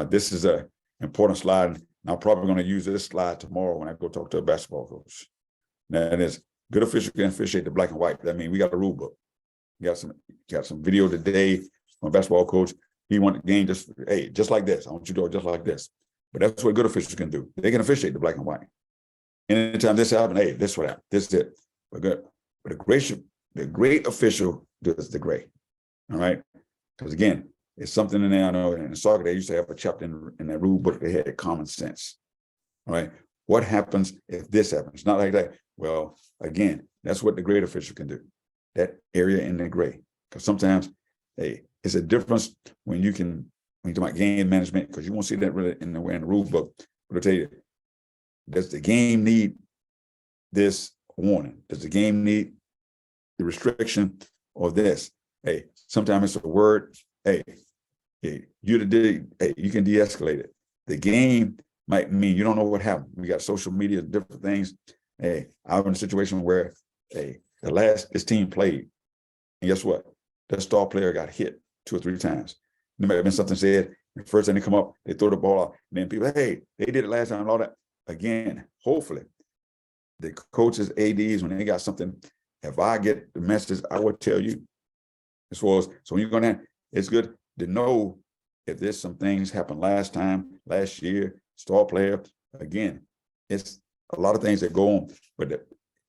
This is an important slide. And I'm probably going to use this slide tomorrow when I go talk to a basketball coach. That is, good official can officiate the black and white. That means we got a rule book. We got some video today from a basketball coach. He wanted the game just like this. I want you to do it just like this. But that's what good officials can do. They can officiate the black and white. Anytime this happens, hey, this is what happened. This is it. But good. But the great official does the gray. All right. Because again, it's something in there. I know in soccer, they used to have a chapter in that rule book. They had common sense. All right. What happens if this happens? Not like that. Well, again, that's what the great official can do. That area in the gray. Because sometimes, hey, it's a difference when you talk about game management, because you won't see that really in the rule book. But I'll tell you, does the game need this warning? Does the game need the restriction or this? Hey, sometimes it's a word. Hey, you can de-escalate it. The game might mean you don't know what happened. We got social media, different things. Hey, I was in a situation where this team played, and guess what? The star player got hit 2 or 3 times. There might have been something said. The first time they come up, they throw the ball out. And then people, hey, they did it last time and all that. Again, hopefully, the coaches, ADs, when they got something, if I get the message, I will tell you. As far as, so when you're going to, it's good to know if there's some things happened last year, star player. Again, it's a lot of things that go on, but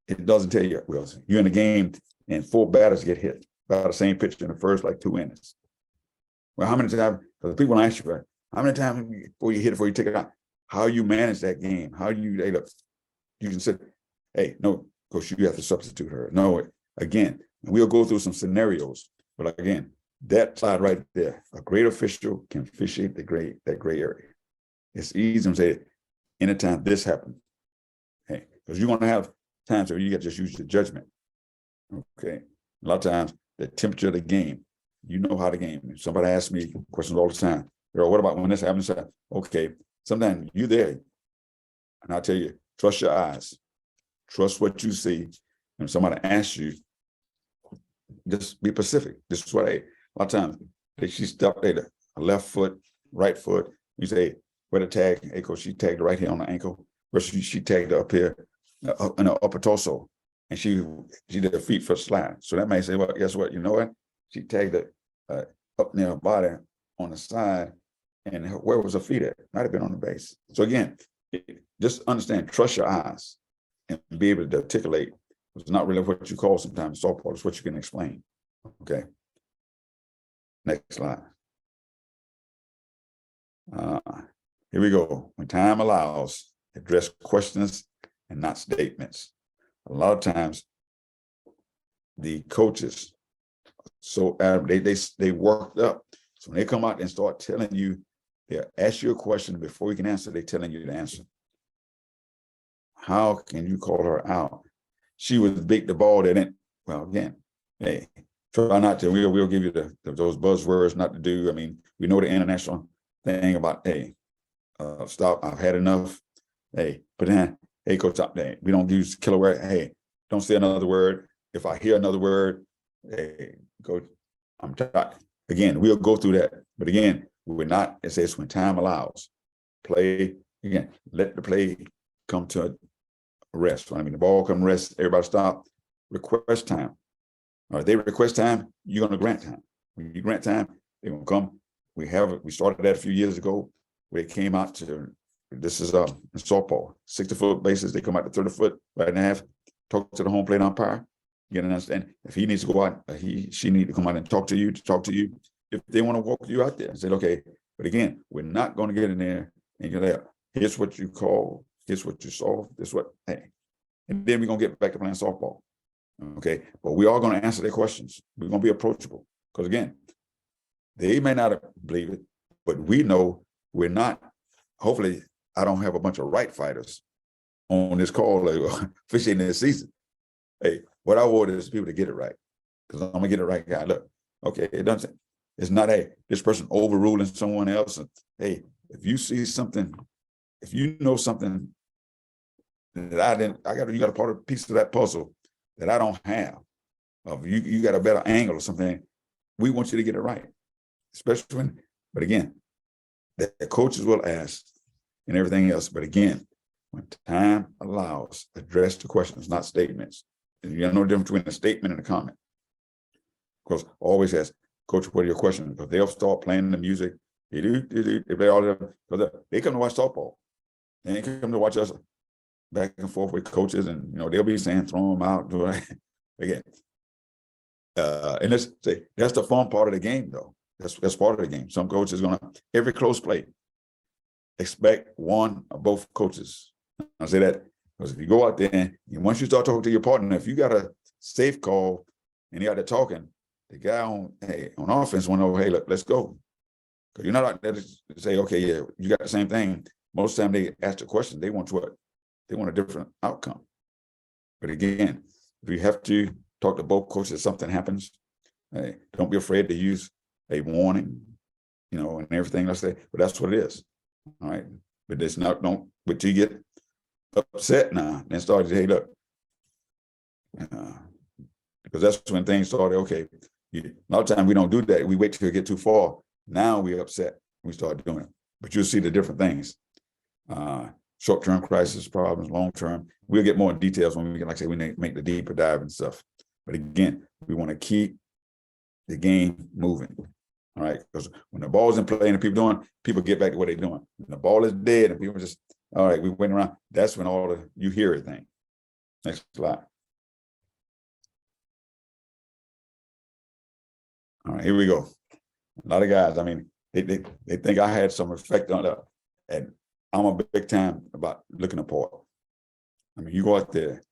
it doesn't tell you, well, you're in a game and 4 batters get hit by the same pitch in the first 2 innings. Well, how many times, because people ask you, how many times before you take it out, how you manage that game, how you can say, hey, no, coach, you have to substitute her. No, again, we'll go through some scenarios, but again, that side right there, a great official can officiate that gray area. It's easy to say, anytime this happens, hey, because you're going to have times where you got to just use your judgment. Okay, a lot of times the temperature of the game, you know how the game. Somebody asks me questions all the time. What about when this happens? Okay, sometimes you're there, and I tell you, trust your eyes, trust what you see. And somebody asks you, just be specific. This is what a lot of times she stepped at a left foot, right foot. You say, where the tag? Hey, coach, she tagged right here on the ankle. Versus she tagged up here in the upper torso, and she did a feet first slide. So that may say, well, guess what? You know what? She tagged it up near her body on the side, and where was her feet at? Might have been on the base. So again, just understand, trust your eyes, and be able to articulate. It's not really what you call sometimes softball, it's what you can explain. Okay. Next slide. Here we go. When time allows, address questions and not statements. A lot of times, the coaches, so they worked up. So when they come out and start telling you, they ask you a question before you can answer, they're telling you the answer. How can you call her out? She was big the ball that didn't. Well, again, hey, try not to. We'll give you those buzzwords not to do. I mean, we know the international thing about, hey, stop. I've had enough. Hey, but then, hey, coach, we don't use killer word. Hey, don't say another word. If I hear another word, hey, coach, I'm tired. Again, we'll go through that. But again, we're not. It says when time allows, play again. Let the play come to a rest. When the ball come rest, everybody stop. Request time. All right, they request time, you're going to grant time. When you grant time, they're going to come. We started that a few years ago. Where it came out to, this is in softball, 60-foot bases. They come out to 30-foot, right and a half. Talk to the home plate umpire. You can understand if he needs to go out, she need to come out and talk to you. If they want to walk you out there and say, okay, but again, we're not going to get in there and you're there. Here's what you call. Here's what you saw. This what, hey, and then we're gonna get back to playing softball. Okay, but we are going to answer their questions. We're going to be approachable because again, they may not believe it, but we know we're not. Hopefully, I don't have a bunch of right fighters on this call fishing this season. Hey, what I want is people to get it right because I'm gonna get it right, guy. Look, okay, it doesn't. It's not this person overruling someone else. And, hey, if you see something, if you know something that I didn't. You got a part of piece of that puzzle that I don't have. Of you got a better angle or something. We want you to get it right, especially when. But again, the coaches will ask and everything else. But again, when time allows, address the questions, not statements. And you know the difference between a statement and a comment. Because always ask, Coach, what are your questions? Because they'll start playing the music. If they all because they come to watch softball. They ain't come to watch us back and forth with coaches, and they'll be saying throw them out. Again, and let's say that's the fun part of the game, though. That's part of the game. Some coaches gonna every close play expect one or both coaches. I say that because if you go out there and once you start talking to your partner, if you got a safe call and you got to talking, the guy on offense want to know, hey, look, let's go. Because you're not out there to say, okay, yeah, you got the same thing. Most of the time they ask the question, they want what? They want a different outcome. But again, if you have to talk to both coaches if something happens, hey, don't be afraid to use a warning, and everything like that. But that's what it is. All right. But it's not, but you get upset now and start to, hey, look, because that's when things started, okay, a lot of times we don't do that. We wait till we get too far. Now we're upset. We start doing it. But you'll see the different things. Short-term crisis problems, long-term. We'll get more details when we can, like I say, we make the deeper dive and stuff. But again, we want to keep the game moving. All right. Because when the ball's in play and people get back to what they're doing. When the ball is dead and people just, all right, we went around. That's when you hear everything. Next slide. All right, here we go. A lot of guys, I mean, they think I had some effect on that. And I'm a big time about looking apart. I mean, you go out there,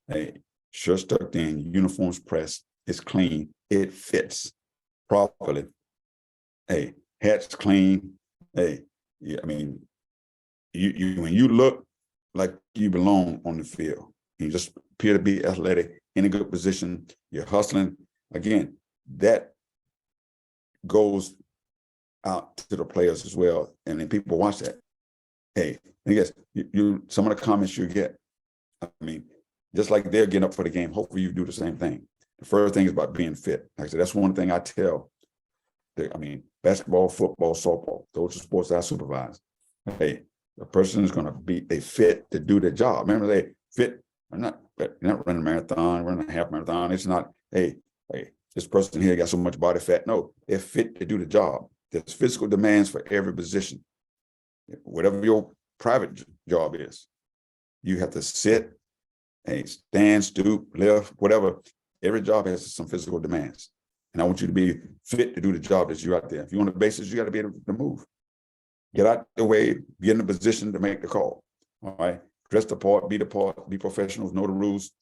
hey, shirts tucked in, uniforms pressed, it's clean, it fits properly. Hey, hat's clean. Hey, yeah, I mean, you when you look like you belong on the field, you just appear to be athletic, in a good position, you're hustling. Again, that goes out to the players as well, and then people watch that. Hey, I guess some of the comments you get, I mean, just like they're getting up for the game, hopefully you do the same thing. The first thing is about being fit. Like I said, that's one thing I tell. Basketball, football, softball, those are sports that I supervise. Hey, the person is going to be fit to do their job. Remember, they fit. I'm not running a marathon, running a half marathon. It's not, hey, this person here got so much body fat. No, they're fit to do the job. There's physical demands for every position. Whatever your private job is, you have to sit, stand, stoop, lift, whatever. Every job has some physical demands. And I want you to be fit to do the job that you're out there. If you're on the bases, you got to be able to move. Get out the way, get in a position to make the call. All right. Dress the part, be professionals, know the rules,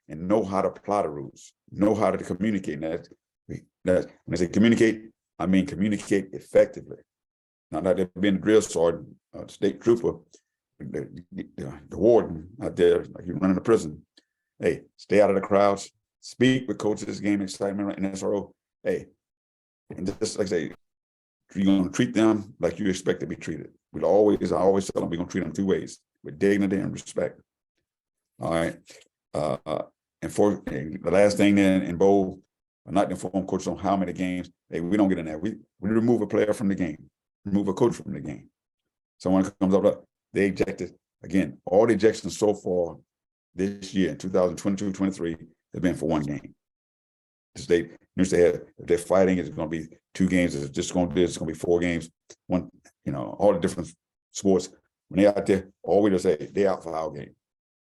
and know how to apply the rules. Know how to communicate. When I say communicate, I mean communicate effectively. Not that they're being a drill sergeant, state trooper, the warden out there, like you're running a prison. Hey, stay out of the crowds, speak with coaches, game excitement, and SRO. Hey, and just like I say, you're going to treat them like you expect to be treated. I always tell them we're going to treat them two ways, with dignity and respect. All right. And for the last thing then in bold, not inform coaches on how many games. Hey, we don't get in there. We remove a player from the game, remove a coach from the game. Someone comes up, they ejected. Again, all the ejections so far this year in 2022-23 have been for one game. If they're fighting, it's going to be 2 games. It's going to be 4 games. One, all the different sports. When they're out there, all we just say, they out for our game.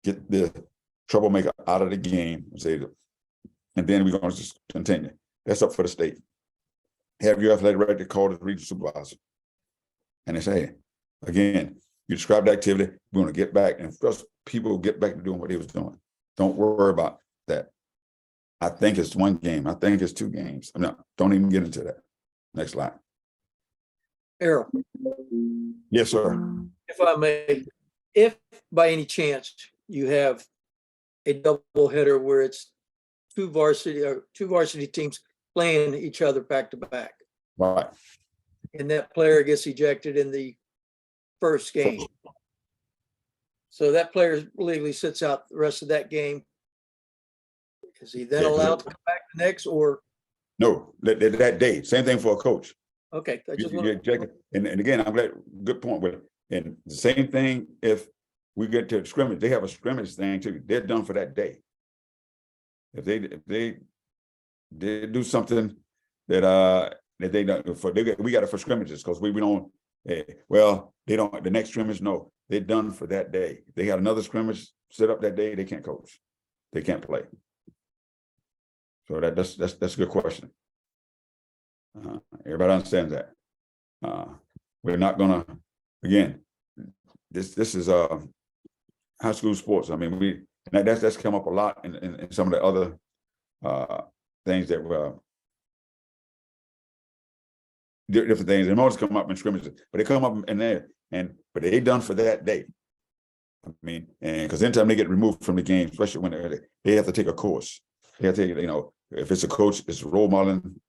Get the troublemaker out of the game, and then we're going to just continue. That's up for the state. Have your athletic director call the regional supervisor. And they say, again, you describe the activity, we're going to get back, and first people get back to doing what they was doing. Don't worry about that. I think it's 1 game. I think it's 2 games. Don't even get into that. Next slide. Errol. Yes, sir. If I may, if by any chance you have a double header where it's two varsity teams playing each other back to back, Right. and that player gets ejected in the first game, So that player legally sits out the rest of that game. Is he then Yeah, allowed to come back the next, or, No, that day, same thing for a coach. okay, I You- just you want check it. And again, I'm glad, good point with it. And the same thing, if we get to scrimmage, they have a scrimmage thing too. They're done for that day. If they do something that they don't for we got it for scrimmages because we don't well, they don't the next scrimmage, no, they're done for that day. They had another scrimmage set up that day, they can't coach. They can't play. So that's a good question. Everybody understands that. We're not gonna, again, this is high school sports. I mean, that's come up a lot in some of the other things that were different things. They always come up in scrimmages, but they come up in there but they done for that day. I mean, and because anytime they get removed from the game, especially when they have to take a course, they have to take, if it's a coach, it's role modeling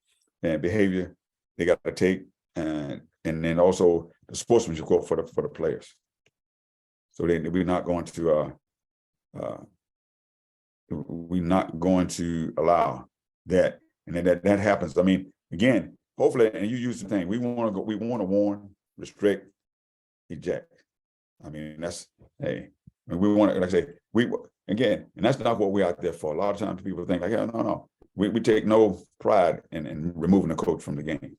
and behavior they got to take, and then also the sportsmanship for the players. So we're not going to allow that, and then that happens. I mean, again, hopefully, and you use the thing, we want to warn, restrict, eject. I mean, that's, hey, we want to, like I say, again, and that's not what we're out there for. A lot of times people think like, yeah, no, we take no pride in removing the coach from the game.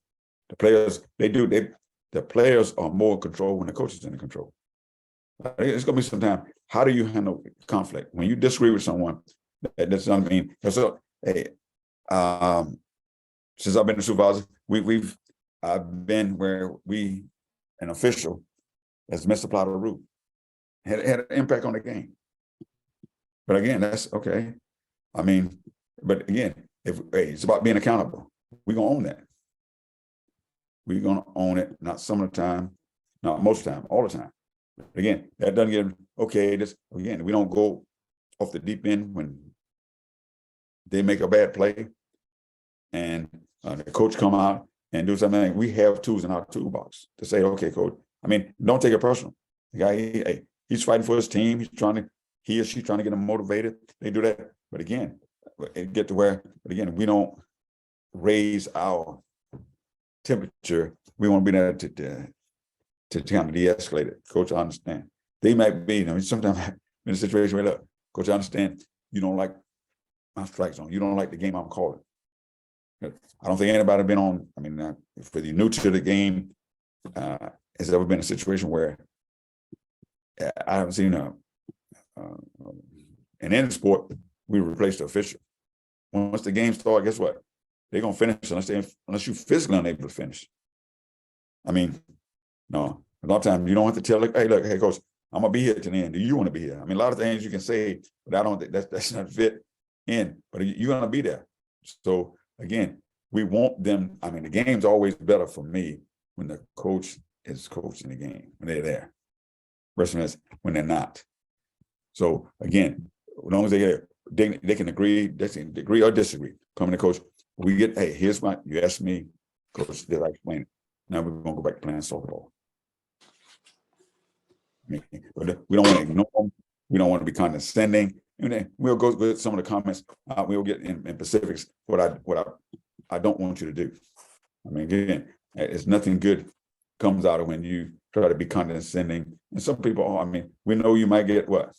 The players, the players are more in control when the coach is in control. It's gonna be some time. How do you handle conflict when you disagree with someone? That's what I mean. So, hey, since I've been a supervisor, I've been where an official has misapplied a rule, had an impact on the game. But again, that's okay. I mean, but again, it's about being accountable. We're gonna own that. We're gonna own it. Not some of the time, not most of the time, all the time. But again, that doesn't get okay. Again, we don't go off the deep end when they make a bad play, and the coach come out and do something. We have tools in our toolbox to say, okay, coach. I mean, don't take it personal. The guy, he's fighting for his team. He or she trying to get them motivated. They do that. But again, it get to where, again, we don't raise our temperature. We want to be there to kind of de-escalate it. Coach, I understand. They might be, sometimes in a situation where, look, coach, I understand you don't like my strike zone. You don't like the game I'm calling. I don't think anybody been on, I mean, for the new to the game, has ever been a situation where I haven't seen in any sport, we replace the official. Once the game starts, guess what? They're gonna finish unless you physically unable to finish. I mean, no, a lot of times you don't have to tell, hey, coach, I'm gonna be here to the end. Do you want to be here? I mean, a lot of things you can say, but I don't think that's not fit in. But you're gonna be there. So again, we want them. I mean, the game's always better for me when the coach is coaching the game, when they're there. Versus when they're not. So again, as long as they can agree, agree or disagree. Coming to coach, we get, hey, here's you asked me, coach, did I explain it? Now we're gonna go back to playing softball. I mean, we don't want to ignore them. We don't want to be condescending. And then we'll go with some of the comments. We'll get in specifics what I don't want you to do. I mean, again, it's nothing good comes out of when you try to be condescending. And some people, I mean, we know you might get what?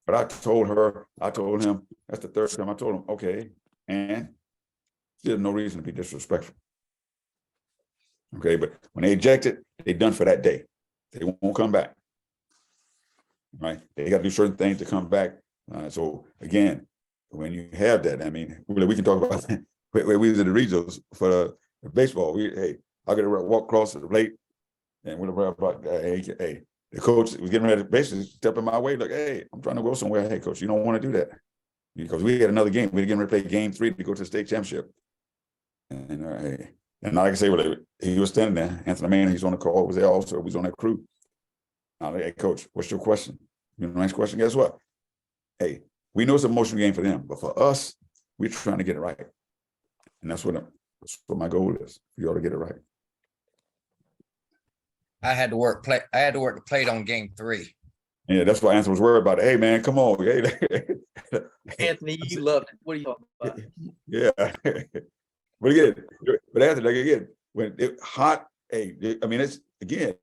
But I told him, that's the third time I told him, okay, and there's no reason to be disrespectful. Okay, but when they eject it, they're done for that day. They won't come back. Right? They got to do certain things to come back. So again, when you have that, I mean, we can talk about where we was in the regionals for the baseball. I got to walk across the plate, and we're about, hey, the coach was getting ready to basically step in my way, like, hey, I'm trying to go somewhere. Hey, coach, you don't want to do that. Because we had another game. We were getting ready to play game 3 to go to the state championship. And like I say, he was standing there. Anthony Mann, he's on the call, was there also, was on that crew. I'm like, hey, coach, what's your question? Next question, guess what? Hey, we know it's an emotional game for them, but for us, we're trying to get it right. And that's what my goal is. You ought to get it right. I had to work the plate on game 3. Yeah, that's why Anthony was worried about it. Hey man, come on. Hey. Anthony, you loved it. What are you talking about? Yeah. But again, but Anthony, like again, when it hot, hey, I mean it's again,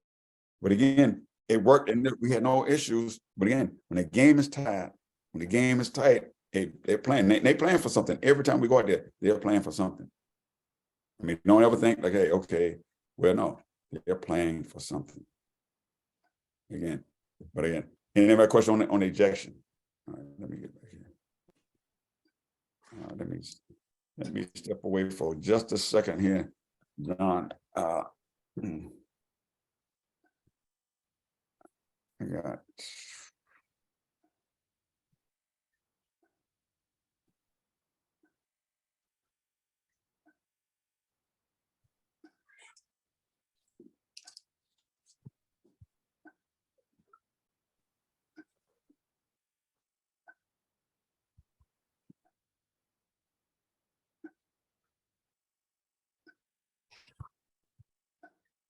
but again, it worked and we had no issues. But again, when the game is tight, hey, they're playing. They playing for something. Every time we go out there, they're playing for something. I mean, don't ever think like, hey, okay, well, no, they're playing for something. Again, but again, any other question on the ejection? All right, let me get back here. Let me step away for just a second here, John. I got.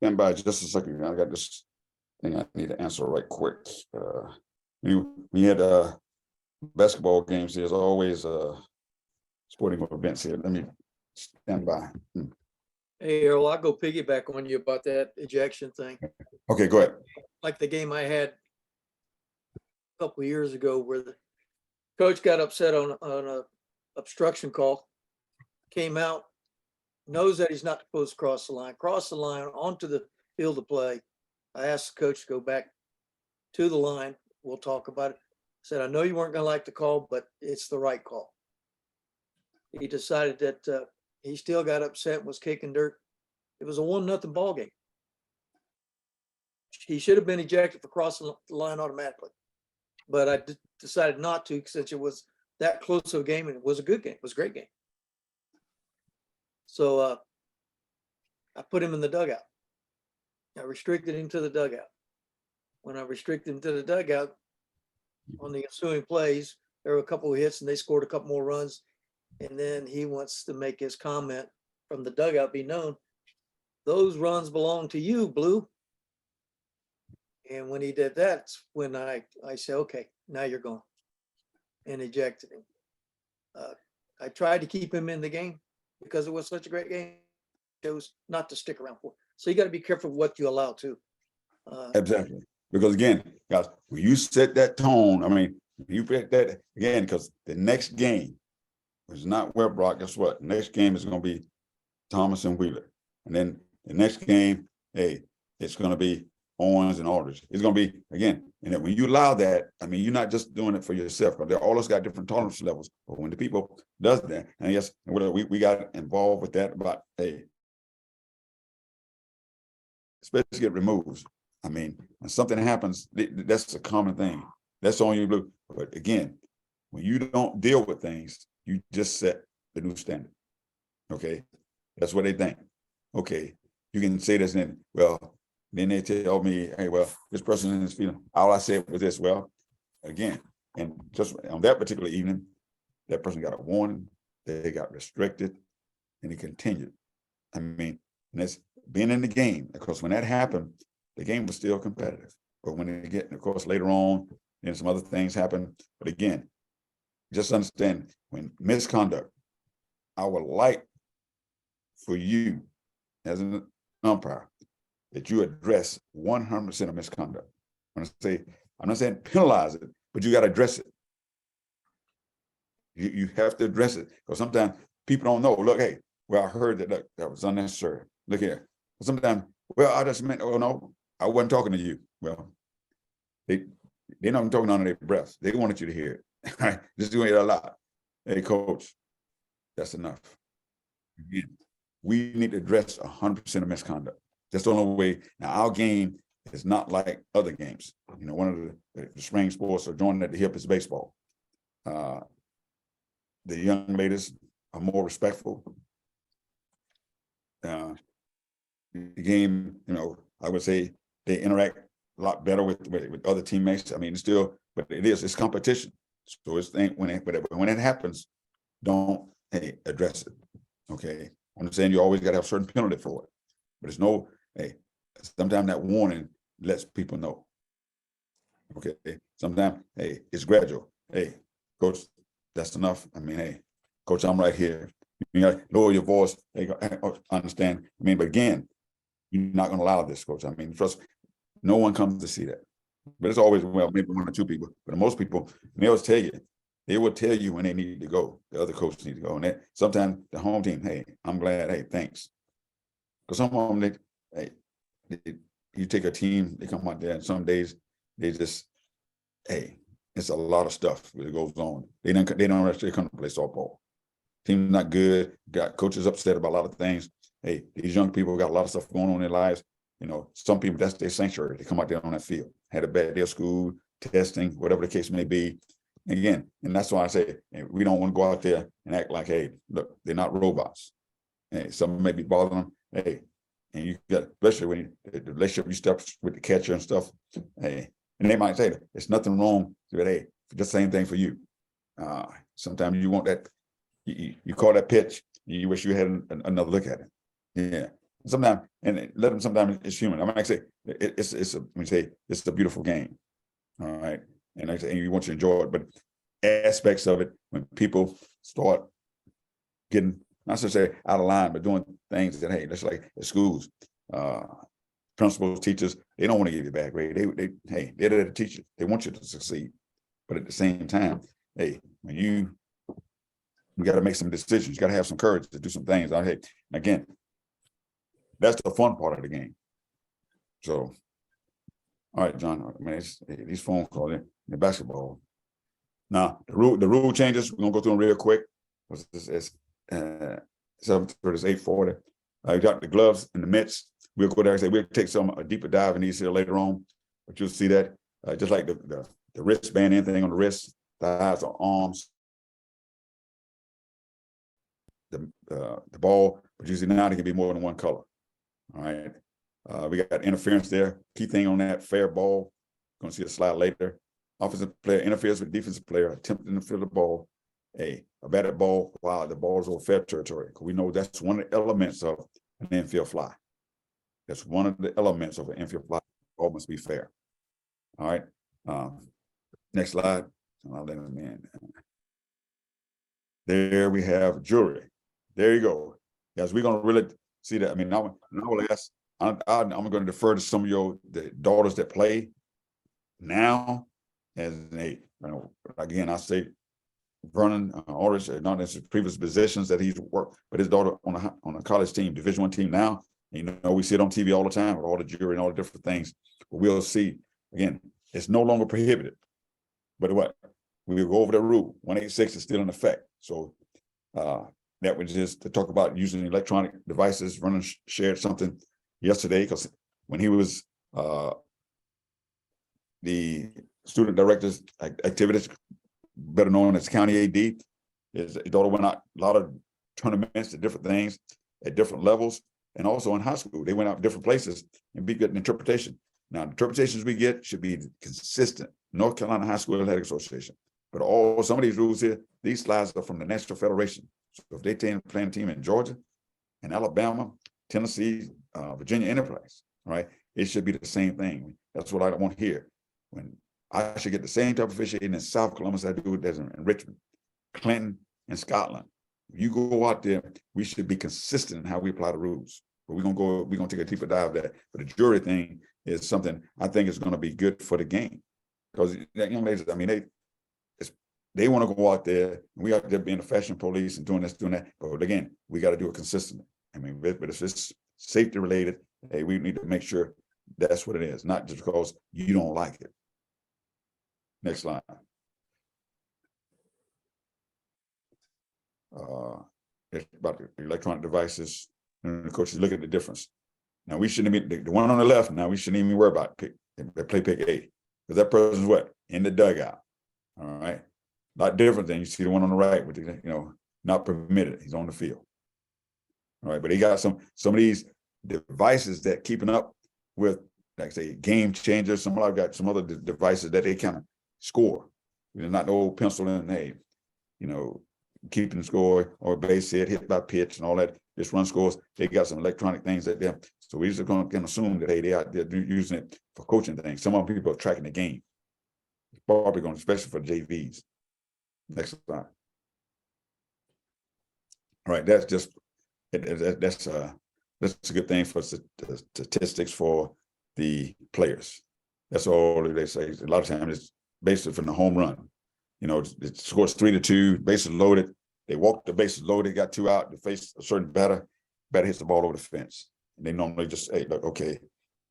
Stand by just a second. I got this thing I need to answer right quick. We had basketball games. There's always sporting events here. Let me stand by. Hey, Earl, I'll go piggyback on you about that ejection thing. Okay, go ahead. Like the game I had a couple of years ago where the coach got upset on a obstruction call, came out, knows that he's not supposed to cross the line onto the field of play. I asked the coach to go back to the line. We'll talk about it. I said, I know you weren't going to like the call, but it's the right call. He decided that he still got upset and was kicking dirt. It was a 1-0 ball game. He should have been ejected for crossing the line automatically, but I decided not to since it was that close of a game and it was a good game. It was a great game. So I put him in the dugout. I restricted him to the dugout. When I restricted him to the dugout on the ensuing plays, there were a couple of hits and they scored a couple more runs. And then he wants to make his comment from the dugout be known. Those runs belong to you, Blue. And when he did that, that's when I said, okay, now you're gone, and ejected him. I tried to keep him in the game because it was such a great game. Chose not to stick around for. So you got to be careful what you allow too. Exactly. Because again, guys, when you set that tone, I mean, you put that again, because the next game was not Webb Rock. Guess what? The next game is going to be Thomas and Wheeler. And then the next game, hey, it's going to be Owens and Aldridge. It's going to be, again, and then when you allow that, I mean, you're not just doing it for yourself, because all of us got different tolerance levels. But when the people does that, and yes, we got involved with that about, hey, especially get removed. I mean, when something happens, that's a common thing. That's on you, Blue. But again, when you don't deal with things, you just set the new standard. Okay, that's what they think. Okay, you can say this, and well, then they tell me, hey, well, this person in this feeling. All I said was this. Well, again, and just on that particular evening, that person got a warning. They got restricted, and it continued. I mean, and that's being in the game, because when that happened, the game was still competitive. But when it get, of course, later on, then some other things happen. But again, just understand when misconduct, I would like for you as an umpire that you address 100% of misconduct. When I say, I'm not saying penalize it, but you got to address it. You have to address it, because sometimes people don't know. Look, hey, well, I heard that that was unnecessary. Look here. Sometimes, well, I just meant, oh no, I wasn't talking to you. Well, they're not talking under their breath. They wanted you to hear it. Right? Just doing it a lot. Hey, coach, that's enough. Again, we need to address 100% of misconduct. That's the only way. Now, our game is not like other games. You know, one of the spring sports are joining at the hip is baseball. The young ladies are more respectful. The game, you know, I would say they interact a lot better with other teammates. I mean, it's still, but it's competition. So it's when it happens, don't address it. Okay, I'm saying you always got to have a certain penalty for it, but it's no, hey, sometimes that warning lets people know. Okay, sometimes, hey, it's gradual. Hey, coach, that's enough. I mean, hey, coach, I'm right here. You gotta lower your voice. Hey, understand. I mean, but again, you're not going to allow this, coach. I mean, trust me, no one comes to see that. But it's always, well, maybe one or two people. But most people, they always tell you, they will tell you when they need to go. The other coaches need to go. And that, sometimes the home team, hey, I'm glad. Hey, thanks. Because some of them, you take a team, they come out there, and some days they just, hey, it's a lot of stuff that goes on. They don't actually come to play softball. Team's not good. Got coaches upset about a lot of things. Hey, these young people got a lot of stuff going on in their lives. You know, some people, that's their sanctuary. They come out there on that field, had a bad day of school, testing, whatever the case may be. And again, and that's why I say we don't want to go out there and act like, hey, look, they're not robots. Hey, something may be bothering them. Hey, and you got, especially when the relationship you step with the catcher and stuff. Hey, and they might say there's nothing wrong with, hey, the same thing for you. Sometimes you want that, you call that pitch, you wish you had another look at it. Yeah. Sometimes, and let them, sometimes it's human. I mean, like I say, it's a beautiful game. All right. And like I say, and you want to enjoy it, but aspects of it, when people start getting, not to say out of line, but doing things that, hey, that's like at schools, principals, teachers, they don't want to give you a bad grade. Hey, they're there to teach you. They want you to succeed. But at the same time, hey, when we got to make some decisions. You got to have some courage to do some things. Hey, again, that's the fun part of the game. So, all right, John, I mean, these phone calls in the basketball. Now, the rule changes, we're going to go through them real quick. It's 7:30, 8:40. You got the gloves and the mitts. We'll go there and say we'll take a deeper dive in these here later on, but you'll see that just like the wristband, anything on the wrist, thighs or arms, the ball, but usually now they can be more than one color. All right. We got interference there. Key thing on that, fair ball. Going to see a slide later. Offensive player interferes with defensive player, attempting to field the ball. A batted ball while the ball is over fair territory. We know that's one of the elements of an infield fly. That's one of the elements of an infield fly. Ball must be fair. All right. Next slide. I'll let him in. There we have jury. There you go. Yes, we're going to really see that. I mean, I'm going to defer to some of the daughters that play now. As again, I say Vernon Aldridge, not in his previous positions that he's worked, but his daughter on a college team, Division I team now. You know, we see it on TV all the time with all the jury and all the different things. But we'll see, again, it's no longer prohibited. But what? We will go over the rule. 186 is still in effect. So that was just to talk about using electronic devices. Vernon shared something yesterday because when he was the student director's activities, better known as county AD, his daughter went out a lot of tournaments and different things at different levels, and also in high school. They went out different places and be getting interpretation. Now, the interpretations we get should be consistent. North Carolina High School Athletic Association. But some of these rules here, these slides are from the National Federation. So if they play a team in Georgia and Alabama, Tennessee, Virginia, any place, right, it should be the same thing. That's what I want here. When I should get the same type of officiating in South Columbus I do as in Richmond, Clinton, and Scotland. If you go out there, we should be consistent in how we apply the rules. But we're gonna take a deeper dive there. But the jury thing is something I think is going to be good for the game. Because young ladies, I mean, they want to go out there, and we out there being the fashion police and doing this, doing that. But again, we got to do it consistently. I mean, but if it's safety related, hey, we need to make sure that's what it is, not just because you don't like it. Next slide. It's about the electronic devices, and the coaches look at the difference. Now we shouldn't even, the one on the left, now we shouldn't even worry about play pick 8, because that person's what? In the dugout. All right. A lot different than you see the one on the right with the, not permitted. He's on the field. All right. But he got some of these devices that keeping up with, like say, game changers. Some I've got some other devices that they kind of score. Not the old pencil and hey, keeping the score or base hit by pitch and all that. Just run scores. They got some electronic things that they're. So we're just going to assume that hey, they're using it for coaching things. Some of them people are tracking the game. It's probably going, especially for JVs. Next slide. All right, that's just that's a good thing for statistics for the players. That's all they say. A lot of times it's basically from the home run. You know, it scores 3-2, bases loaded. They walk the bases loaded, got 2 out. They face a certain batter hits the ball over the fence. And they normally just say, look, okay,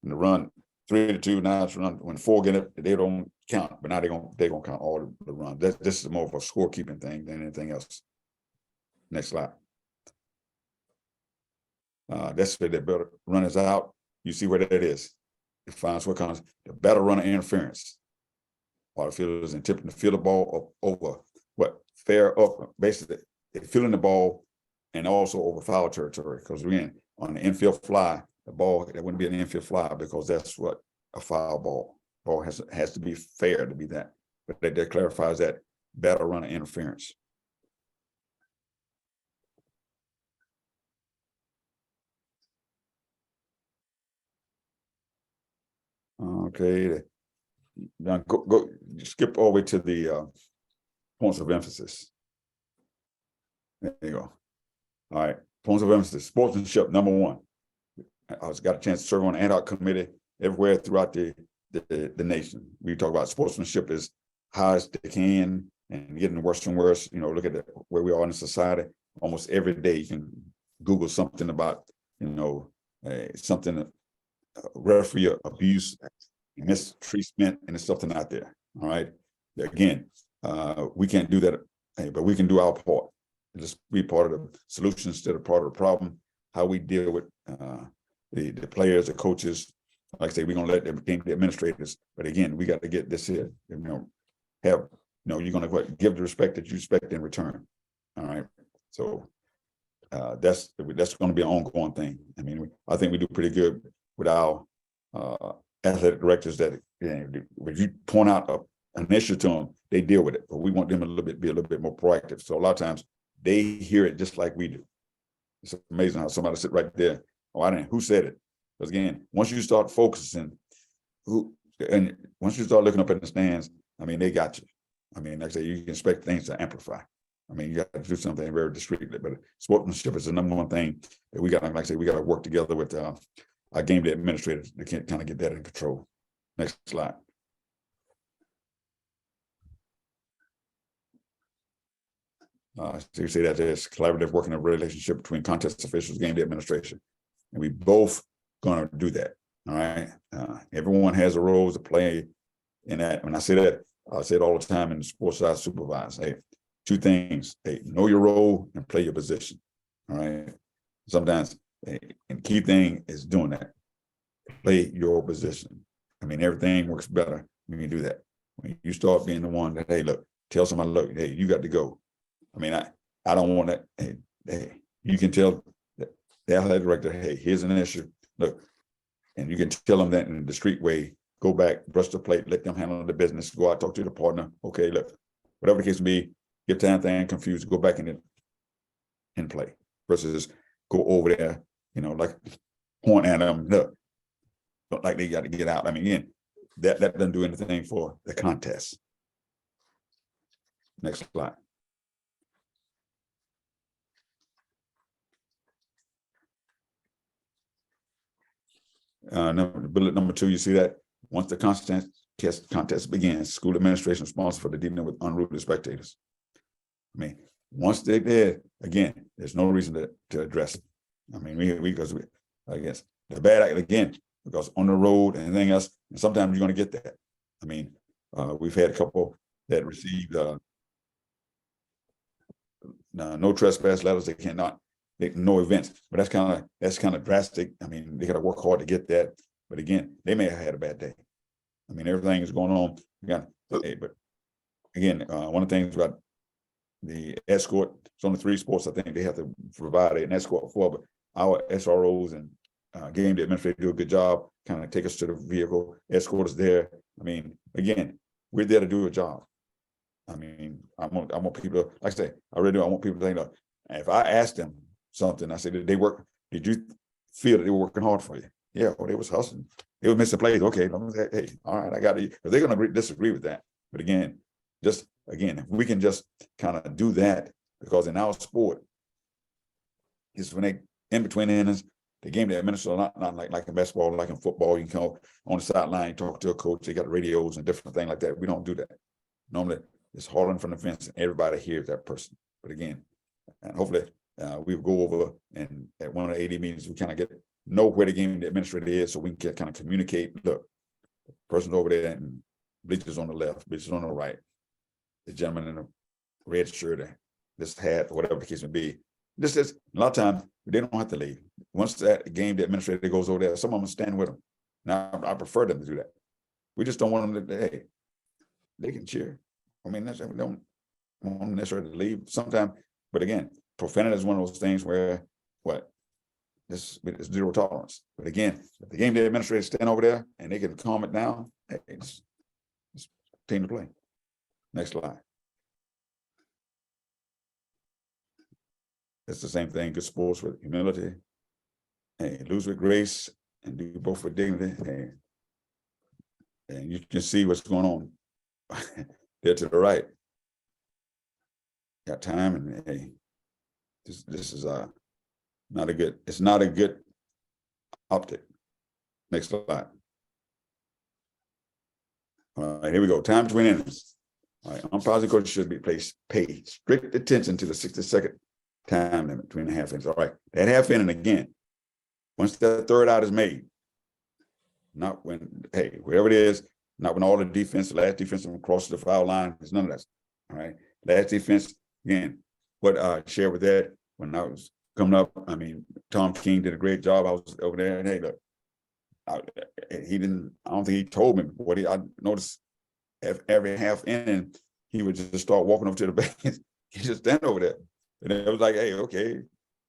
in the run 3-2, now it's run. When 4 get it, they don't count, but now they're gonna count all the runs. This is more of a scorekeeping thing than anything else. Next slide. That's where the better runners out. You see where that is. It finds what comes the better runner interference. All the fielders attempting to field the ball up over what fair up, basically they're fielding the ball and also over foul territory. Because again, on the infield fly, the ball that wouldn't be an infield fly because that's what a foul ball. Ball has to be fair to be that. But that clarifies that better runner interference. Okay, now go skip all the way to the points of emphasis. There you go. All right, points of emphasis. Sportsmanship, number 1. I was got a chance to serve on the ad hoc committee everywhere throughout the nation. We talk about sportsmanship as high as they can and getting worse and worse. You know, look at where we are in society. Almost every day you can Google something about, you know, something referee abuse, mistreatment, and there's something out there. All right. Again, we can't do that, but we can do our part. Just be part of the solution instead of part of the problem. How we deal with the players, the coaches. Like I say, we're gonna let the administrators. But again, we got to get this here. You know, you're gonna give the respect that you expect in return. All right. So that's going to be an ongoing thing. I mean, I think we do pretty good with our athletic directors that, you know, if you point out an issue to them, they deal with it. But we want them be a little bit more proactive. So a lot of times they hear it just like we do. It's amazing how somebody sit right there. Oh, who said it? Because again, once you start focusing, once you start looking up in the stands, I mean, they got you. I mean, like I say, you can expect things to amplify. I mean, you got to do something very discreetly, but sportsmanship is the number 1 thing that we got. Like I say, we got to work together with our game day administrators to kind of get that in control. Next slide. So you see that there's collaborative working relationship between contest officials, game day administration, and we both going to do that. All right. Everyone has a role to play in that. When I say that, I say it all the time in the sports side supervise. Hey, 2 things. Hey, know your role and play your position. All right. Sometimes, and key thing is doing that. Play your position. I mean, everything works better when you do that. When you start being the one that, hey, look, tell somebody, look, hey, you got to go. I mean, I don't want that. Hey, you can tell the athletic director, hey, here's an issue. Look, and you can tell them that in a discreet way. Go back, brush the plate, let them handle the business. Go out, talk to the partner. Okay, look, whatever the case may be, get time thing confused, go back in play versus go over there, you know, like point at them, look, like they got to get out. I mean, again, that doesn't do anything for the contest. Next slide. Bullet number 2, you see that once the contest begins, school administration is responsible for the dealing with unruly spectators. I mean, once they're there, again, there's no reason to address it. I mean, because I guess the bad act again, because on the road and anything else, and sometimes you're going to get that. I mean, we've had a couple that received no trespass letters. They cannot. No events, but that's kind of drastic. I mean, they got to work hard to get that. But again, they may have had a bad day. I mean, everything is going on. But again, one of the things about the escort, it's only 3 sports I think they have to provide an escort for, but our SROs and game day administrators do a good job, kind of take us to the vehicle, escort us there. I mean, again, we're there to do a job. I mean, I want people, like I say, I really do. I want people to think, look, if I ask them something, I said, did you feel that they were working hard for you? Yeah, well, they was hustling. They was missing plays. Okay, hey, all right, I got to, because they're going to disagree with that. But again, if we can just kind of do that, because in our sport, is when they in between innings, the game they administer not like in basketball, like in football, you can go on the sideline, talk to a coach, they got radios and different things like that. We don't do that. Normally it's hollering from the fence and everybody hears that person. But again, and hopefully we'll go over and at one of the AD meetings, we kind of know where the game the administrator is, so we can kind of communicate. Look, the person's over there and bleachers on the left, bleachers on the right. The gentleman in a red shirt, this hat, or whatever the case may be. This is a lot of times they don't have to leave. Once that game, the administrator goes over there, some of them stand with them. Now I prefer them to do that. We just don't want them to, hey, they can cheer. I mean, we don't want them necessarily to leave sometimes. But again, profanity is one of those things where this is zero tolerance. But again, if the game day administrators stand over there and they can calm it down, hey, it's team to play. Next slide. It's the same thing. Good sports with humility. Hey, lose with grace and do both with dignity. And you can see what's going on there to the right. Got time, and hey, this is not a good. It's not a good optic. Next slide. All right, here we go. Time between innings. All right, umpires and coaches should be pay strict attention to the 60-second time limit between the half innings. All right, that half inning again. Once that third out is made, not when, hey, wherever it is, not when all the defense, the last defense crosses the foul line. There's none of that. All right, last defense again. What I shared with that when I was coming up, I mean, Tom King did a great job. I was over there, and hey, look, I don't think he told me what I noticed every half inning, he would just start walking over to the bench. He just stand over there. And it was like, hey, okay.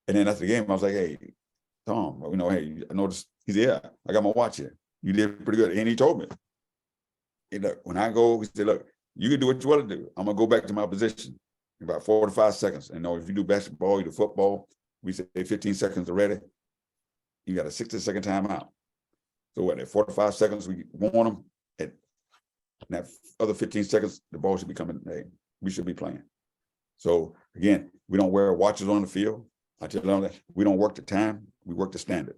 And then after the game, I was like, hey, Tom, hey, I noticed. He said, yeah, I got my watch here. You did pretty good. And he told me, hey, look, when I go, he said, look, you can do what you want to do. I'm going to go back to my position in about 4 to 5 seconds. And if you do basketball, you do football, we say 15 seconds already. You got a 60-second timeout. So what, at 4 to 5 seconds, we warn them. At that other 15 seconds, the ball should be coming. Hey, we should be playing. So again, we don't wear watches on the field. I tell them that we don't work the time, we work the standard.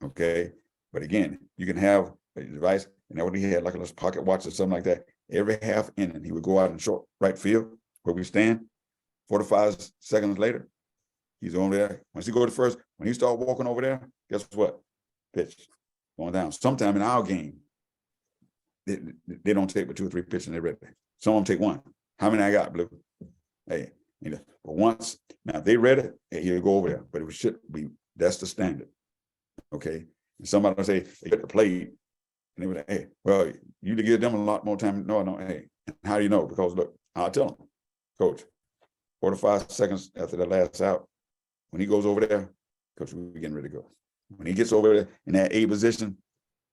Okay. But again, you can have a device, and that what he had, like a little pocket watch or something like that. Every half inning, he would go out in short right field where we stand. 4 to 5 seconds later, he's over there. Once he go to first, when he start walking over there, guess what? Pitch going down. Sometime in our game, they don't take but 2 or 3 pitches and they're ready. Some of them take 1. How many I got, Blue? Hey, but once, now if they read it, hey, you go over there, but it should be, that's the standard. Okay. And somebody will say, they get the play, and they would say, hey, well, you to give them a lot more time. No, hey, how do you know? Because look, I'll tell them, coach, 4 to 5 seconds after the last out, when he goes over there, coach, we're getting ready to go. When he gets over there in that A position,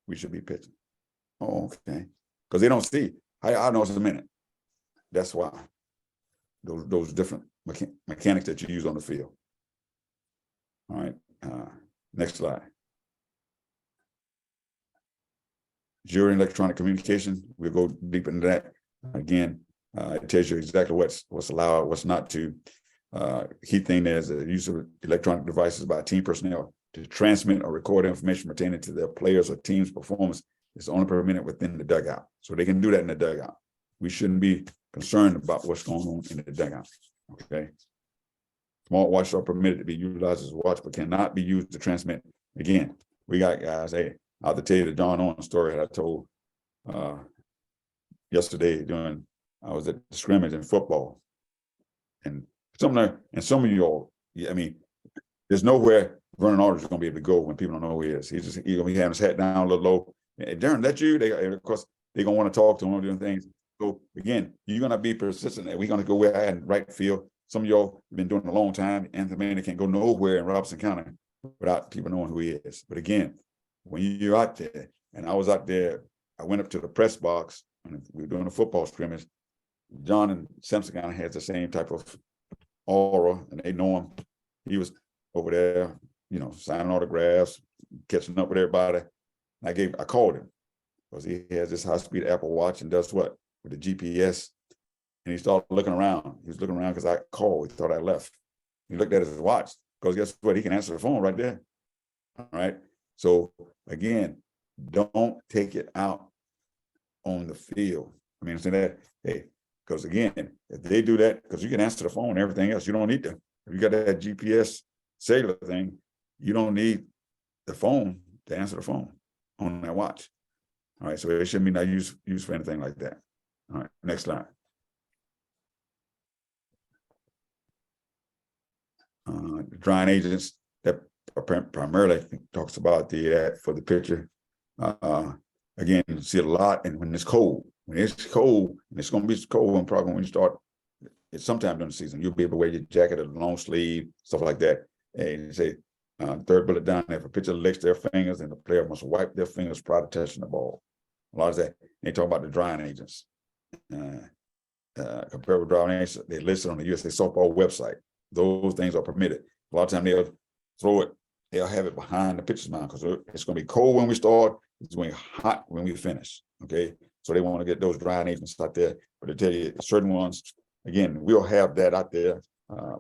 we should be pitching. Oh, okay. Because they don't see. I know it's a minute. That's why. Those different mechanics that you use on the field. All right. Next slide. Jury electronic communication. We'll go deep into that. Again, it tells you exactly what's allowed, what's not to. Key thing there is the use of electronic devices by team personnel to transmit or record information pertaining to their players or team's performance is only permitted within the dugout. So they can do that in the dugout. We shouldn't be concerned about what's going on in the dugout. Okay. Smart watches are permitted to be utilized as a watch, but cannot be used to transmit. Again, we got guys. Hey, I'll have to tell you the John Owen story that I told yesterday during I was at the scrimmage in football, and some of you all, I mean, there's nowhere Vernon Aldridge is going to be able to go when people don't know who he is. He's going to be having his hat down a little low. And Darren, that's you. Of course, they're going to want to talk to him, doing things. So again, you're going to be persistent. And we're going to go where I had in right field. Some of y'all have been doing it a long time. Anthony Manning can't go nowhere in Robeson County without people knowing who he is. But again, when you're out there, and I was out there, I went up to the press box, and we were doing a football scrimmage. John and Simpson kind of has the same type of aura, and they know him. He was over there, signing autographs, catching up with everybody. I called him because he has this high-speed Apple Watch and does what? with the GPS, and he started looking around. He was looking around because I called. He thought I left. He looked at his watch because guess what? He can answer the phone right there. All right. So again, don't take it out on the field. I mean, say that, hey, because again, if they do that, because you can answer the phone and everything else, you don't need to. If you got that GPS cellular thing, you don't need the phone to answer the phone on that watch. All right, so it shouldn't be not used for anything like that. All right, next slide. The drying agents that primarily talks about the for the picture. Again, you see a lot, and when it's cold, and it's going to be cold, and probably when you start, it's sometime during the season, you'll be able to wear your jacket, a long sleeve, stuff like that. And you say, third bullet down there, if a pitcher licks their fingers, and the player must wipe their fingers prior to touching the ball. A lot of that. They talk about the drying agents. Comparable drying agents, they listed on the USA Softball website. Those things are permitted. A lot of times they'll throw it, they'll have it behind the pitcher's mound because it's going to be cold when we start, it's going to be hot when we finish. Okay, so they want to get those drying agents out there, but they tell you certain ones. Again, we'll have that out there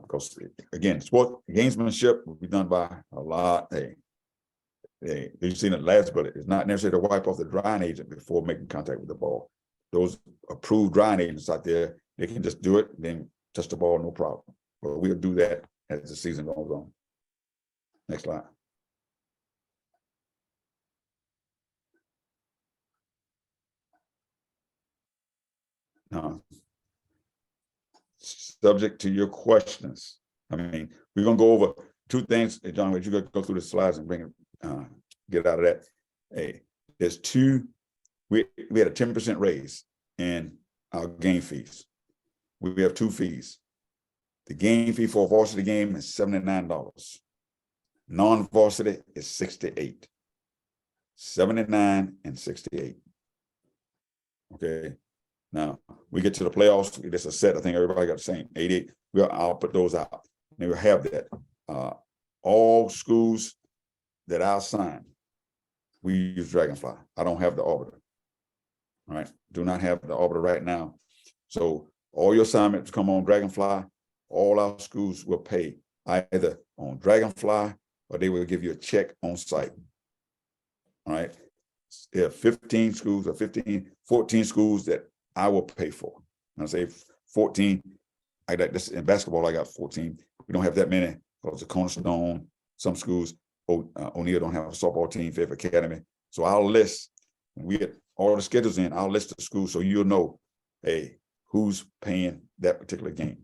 because again, sport gamesmanship will be done by a lot. You've seen it last, but it's not necessary to wipe off the drying agent before making contact with the ball. Those approved drying agents out there, they can just do it, then touch the ball, no problem. But we'll do that as the season goes on. Next slide. Subject to your questions. I mean, we're gonna go over two things. Hey, John, you go through the slides and bring it, get out of that. Hey, there's two. We had a 10% raise in our game fees. We have two fees. The game fee for a varsity game is $79. Non-varsity is $68. 79 and 68. Okay. Now we get to the playoffs. It's a set. I think everybody got the same 88. I'll put those out. And we'll have that. All schools that I'll sign, we use Dragonfly. I don't have the Arbiter. All right. Do not have the Arbiter right now. So all your assignments come on Dragonfly. All our schools will pay either on Dragonfly or they will give you a check on site. All right. There are 15 schools or 14 schools that I will pay for. And I say 14. I got this in basketball. I got 14. We don't have that many because the Cornerstone, some schools, O'Neill don't have a softball team, Faith Academy. So I'll list, when we get all the schedules in, I'll list the schools so you'll know, hey, who's paying that particular game.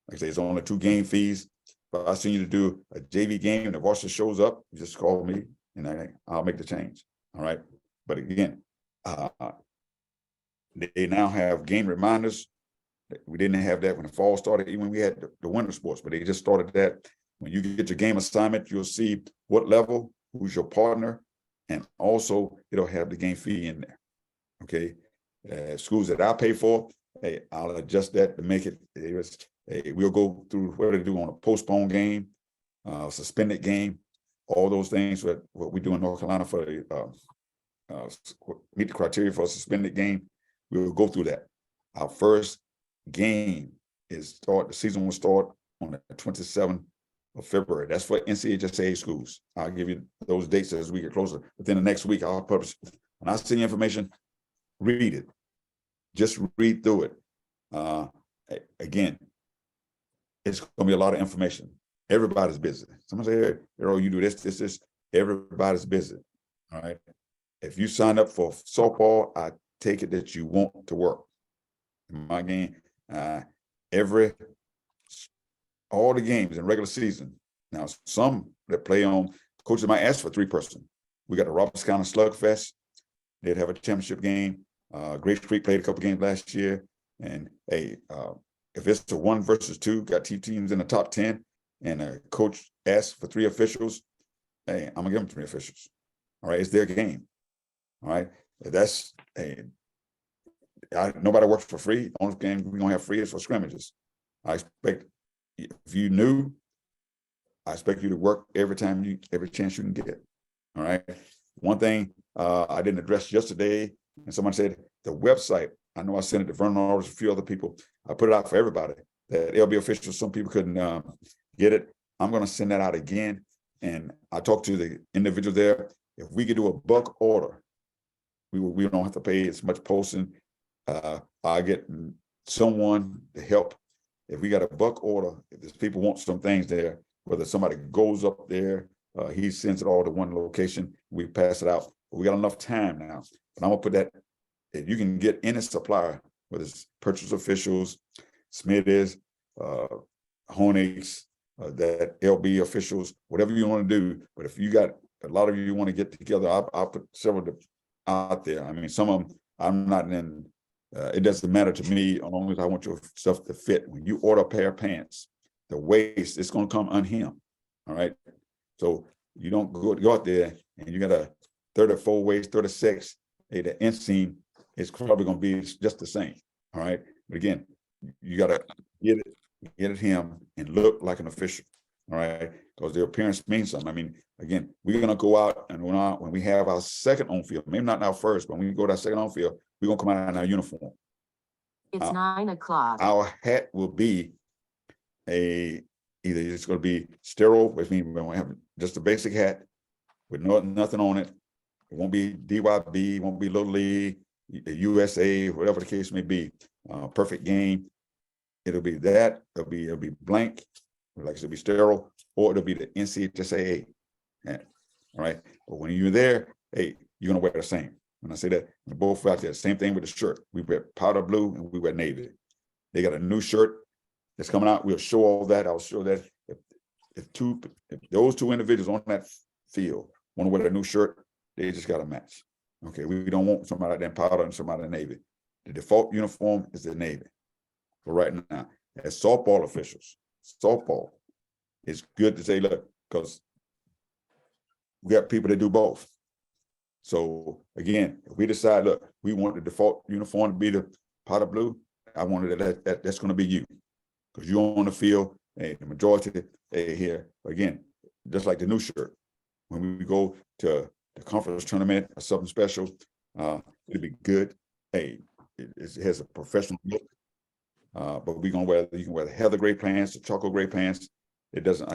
Like I say, it's only 2 game fees. But I send you to do a JV game and the varsity shows up, you just call me and I'll make the change. All right. But again, they now have game reminders. We didn't have that when the fall started, even when we had the winter sports, but they just started that. When you get your game assignment, you'll see what level, who's your partner, and also it'll have the game fee in there. Okay. Schools that I pay for, hey, I'll adjust that to make it. We'll go through what to do on a postponed game, suspended game, all those things. What we do in North Carolina for meet the criteria for a suspended game. We will go through that. Our first game the season will start on the 27th of February. That's for NCHSAA schools. I'll give you those dates as we get closer. Within the next week, I'll publish. When I see information, read it. Just read through it. Again, it's going to be a lot of information. Everybody's busy. Someone say, hey, you do this. Everybody's busy. All right. If you sign up for softball, I take it that you want to work. In my game, all the games in regular season. Now, some that play on, coaches might ask for 3-person. We got the Roberts County Slugfest. They'd have a championship game. Grape Creek played a couple games last year. And hey, if it's a 1 versus 2, got 2 teams in the top 10, and a coach asks for 3 officials, hey, I'm gonna give them 3 officials. All right, it's their game. All right, that's nobody works for free. The only game we're gonna have free is for scrimmages. I expect, if you knew, I expect you to work every chance you can get. All right. One thing I didn't address yesterday, and someone said the website I know I sent it to Vernon Aldridge, a few other people. I put it out for everybody that LB officials, some people couldn't get it. I'm going to send that out again. And I talked to the individual there. If we could do a bulk order, we don't have to pay as much posting. I get someone to help. If we got a bulk order, if there's people want some things there, whether somebody goes up there, he sends it all to one location, we pass it out. We got enough time now. But I'm gonna put that, if you can get any supplier, whether it's purchase officials, Smith's, Honix, that LB officials, whatever you want to do. But if you got a lot of you want to get together, I'll put several out there. I mean, some of them I'm not in. It doesn't matter to me as long as I want your stuff to fit. When you order a pair of pants, the waist it's going to come unhemmed. All right, so you don't go out there and you got a 34 waist, 36. Hey, the inseam is probably going to be just the same. All right, but again, you got to get it hemmed and look like an official. All right, because their appearance means something. I mean, again, we're going to go out and when we have our second on field, maybe not our first, but when we go to our second on field, we're going to come out in our uniform. It's 9 o'clock. Our hat will be either it's going to be sterile, which means we're going to have just a basic hat with nothing on it. It won't be DYB, it won't be Little League, USA, whatever the case may be. Perfect game. It'll be that. It'll be blank, like I said, be sterile, or it'll be the NCHSAA. All right. But when you're there, hey, you're gonna wear the same. When I say that, we're both out there. Same thing with the shirt. We wear powder blue and we wear navy. They got a new shirt that's coming out. We'll show all that. I'll show that if those two individuals on that field want to wear a new shirt, they just got to match. Okay, we don't want somebody in powder and somebody in navy. The default uniform is the navy. But right now, as softball officials, softball is good to say, look, because we got people that do both. So again, if we decide, look, we want the default uniform to be the powder blue, I wanted that's going to be you, because you're on the field. The majority here, again, just like the new shirt. When we go to the conference tournament or something special, it'll be good. Hey, it has a professional look. But we're gonna wear. You can wear the heather gray pants, the chocolate gray pants. It doesn't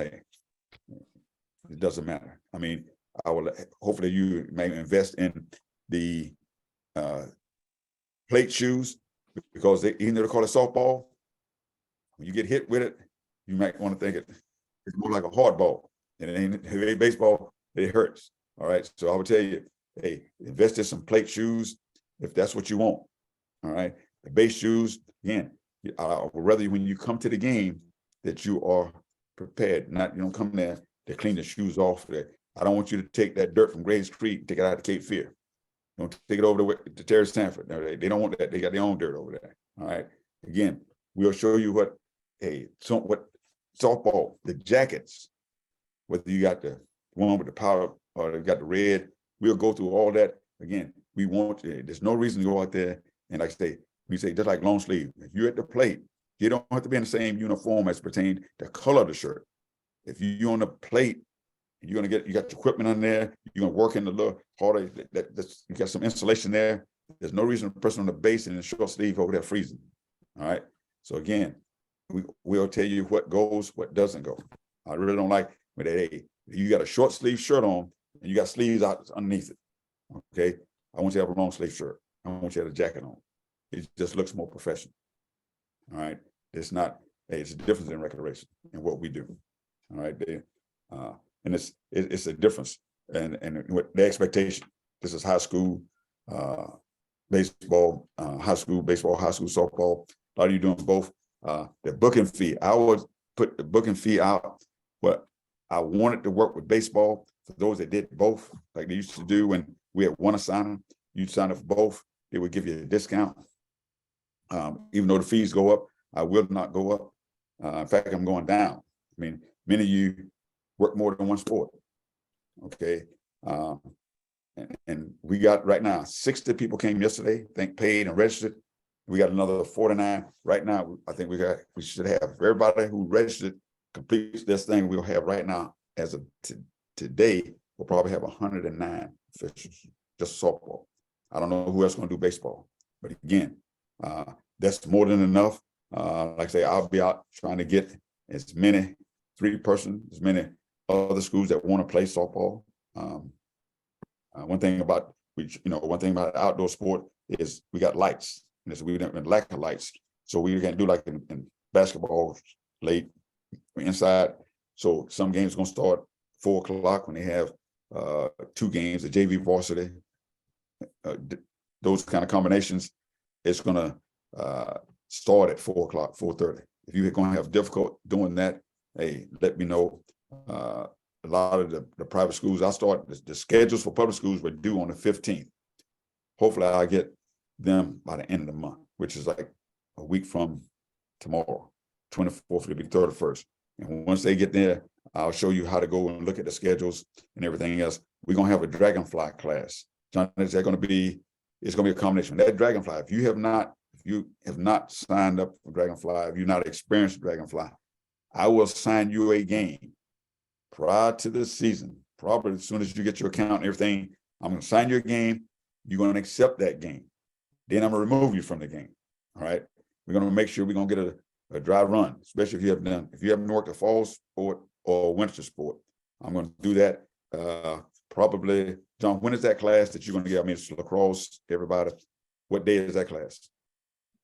matter. I mean, I will. Hopefully, you may invest in the plate shoes, because even though they call it softball, when you get hit with it, you might want to think it's more like a hard ball. And it ain't heavy baseball. It hurts. All right. So I would tell you, hey, invest in some plate shoes if that's what you want. All right. The base shoes, again, I would rather when you come to the game that you are prepared. Not you don't come there to clean the shoes off. I don't want you to take that dirt from Graves Creek and take it out to Cape Fear. Don't take it over to Terry Sanford. No, they don't want that. They got their own dirt over there. All right. Again, we'll show you what softball, the jackets, whether you got the one with the powder or you got the red, we'll go through all that. Again, we want, there's no reason to go out there and like I say, we say just like long sleeve. If you're at the plate, you don't have to be in the same uniform as pertains to the color of the shirt. If you're on the plate, you got your equipment on there, you're gonna work in the little harder, you got some insulation there. There's no reason a person on the base and the short sleeve over there freezing. All right. So again, we'll tell you what goes, what doesn't go. I really don't like when you got a short sleeve shirt on and you got sleeves out underneath it. Okay. I want you to have a long sleeve shirt. I want you to have a jacket on. It just looks more professional. All right. It's not, it's a difference in recreation and what we do. All right. And it's a difference and what the expectation. This is high school baseball, high school baseball, high school softball. A lot of you doing both. The booking fee, I would put the booking fee out. But I wanted to work with baseball for those that did both, like they used to do when we had one assigner. You'd sign up for both, they would give you a discount. Even though the fees go up, I will not go up. In fact, I'm going down. I mean, many of you work more than one sport. Okay. And we got right now 60 people came yesterday, I think paid and registered. We got another 49 right now. I think we should have everybody who registered completes this thing. We'll have right now as of today, we'll probably have 109 officials, just softball. I don't know who else going to do baseball, but again, That's more than enough. Like I say, I'll be out trying to get as many 3-person, as many other schools that want to play softball. One thing about outdoor sport is we got lights. And we don't lack of lights, so we can't do like in basketball late inside. So some games gonna start 4 o'clock when they have 2 games, the JV varsity, those kind of combinations. It's gonna start at 4 o'clock, 4:30. If you're gonna have difficult doing that, hey, let me know. A lot of the private schools, I start the schedules for public schools were due on the 15th. Hopefully I get them by the end of the month, which is like a week from tomorrow. 24th will be 31st. And once they get there, I'll show you how to go and look at the schedules and everything else. We're gonna have a dragonfly class. John, it's gonna be a combination. That dragonfly, if you have not signed up for dragonfly, if you've not experienced dragonfly, I will sign you a game prior to the season. Probably as soon as you get your account and everything, I'm gonna sign you a game. You're gonna accept that game. Then I'm gonna remove you from the game. All right. We're gonna make sure we're gonna get a dry run, especially if you haven't worked a fall sport or winter sport. I'm gonna do that. Probably, John, when is that class that you're gonna get? I mean, it's lacrosse, everybody. What day is that class?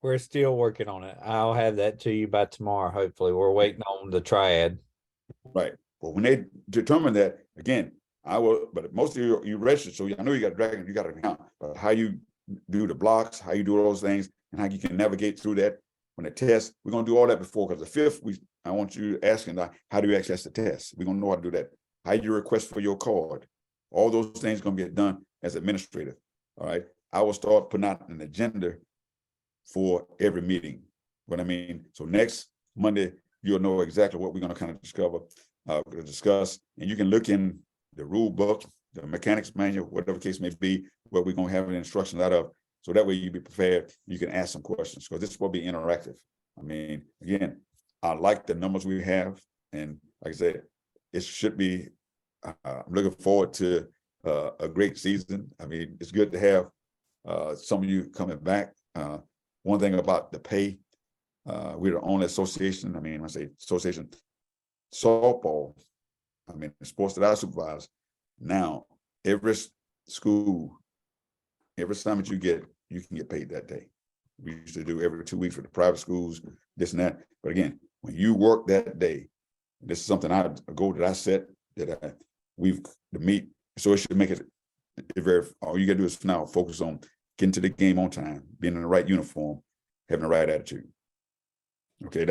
We're still working on it. I'll have that to you by tomorrow. Hopefully, we're waiting on the triad. Right. Well, when they determine that, again, I will, but most of you registered, so I know you got Dragon, you got an account, but how you do the blocks, how you do those things, and how you can navigate through that when the test, we're gonna do all that before, because the 5th, I want you asking, how do you access the test? We're gonna know how to do that. How you request for your card. All those things gonna get done as administrative, all right? I will start putting out an agenda for every meeting. What I mean, so next Monday, you'll know exactly what we're gonna kind of discuss, and you can look in the rule book, the mechanics manual, whatever case may be, where we're gonna have an instructions out of, so that way you be prepared, you can ask some questions, because this will be interactive. I mean, again, I like the numbers we have, and like I said, it should be, I'm looking forward to a great season. I mean, it's good to have some of you coming back. One thing about the pay, we're the only association, I mean, when I say association, softball, I mean, the sports that I supervise, now, every school, every assignment you get, you can get paid that day. We used to do every 2 weeks for the private schools, this and that. But again, when you work that day, this is something a goal that I set, that we've to meet. So it should make it very, all you gotta do is now focus on getting to the game on time, being in the right uniform, having the right attitude. Okay,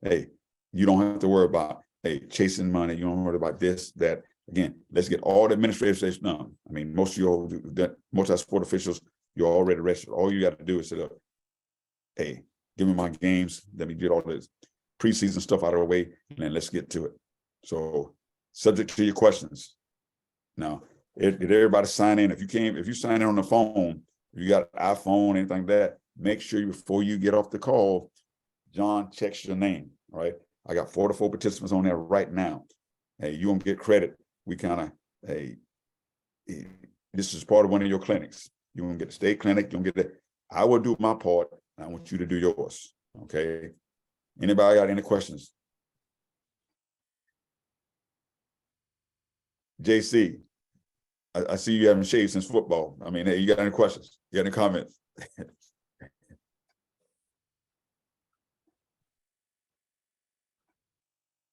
hey, you don't have to worry about, chasing money. You don't worry about this, that. Again, let's get all the administrative stuff done. I mean, most of our sport officials, you're already registered. All you got to do is say, hey, give me my games. Let me get all this preseason stuff out of the way, and then let's get to it. So, subject to your questions. Now, did everybody sign in? If you sign in on the phone, if you got an iPhone, anything like that, make sure before you get off the call, John checks your name. All right. I got 4 to 4 participants on there right now. Hey, you won't get credit. We kind of, this is part of one of your clinics. You won't get the state clinic. You won't get that. I will do my part. I want you to do yours. Okay. Anybody got any questions? JC, I see you haven't shaved since football. I mean, hey, you got any questions? You got any comments?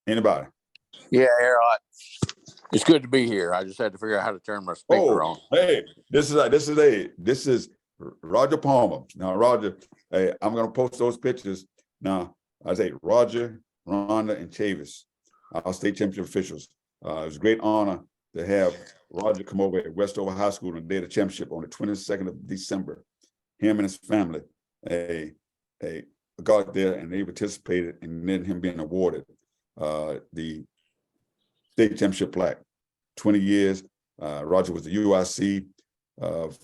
Anybody? Yeah, Harold, it's good to be here. I just had to figure out how to turn my speaker on. Hey, this is Roger Palmer. Now, Roger, hey, I'm gonna post those pictures. Now, I say Roger, Rhonda, and Chavis, our state championship officials. It was a great honor to have Roger come over at Westover High School on the day of the championship on the 22nd of December. Him and his family, got there and they participated, and then him being awarded the state championship plaque. 20 years. Roger was the UIC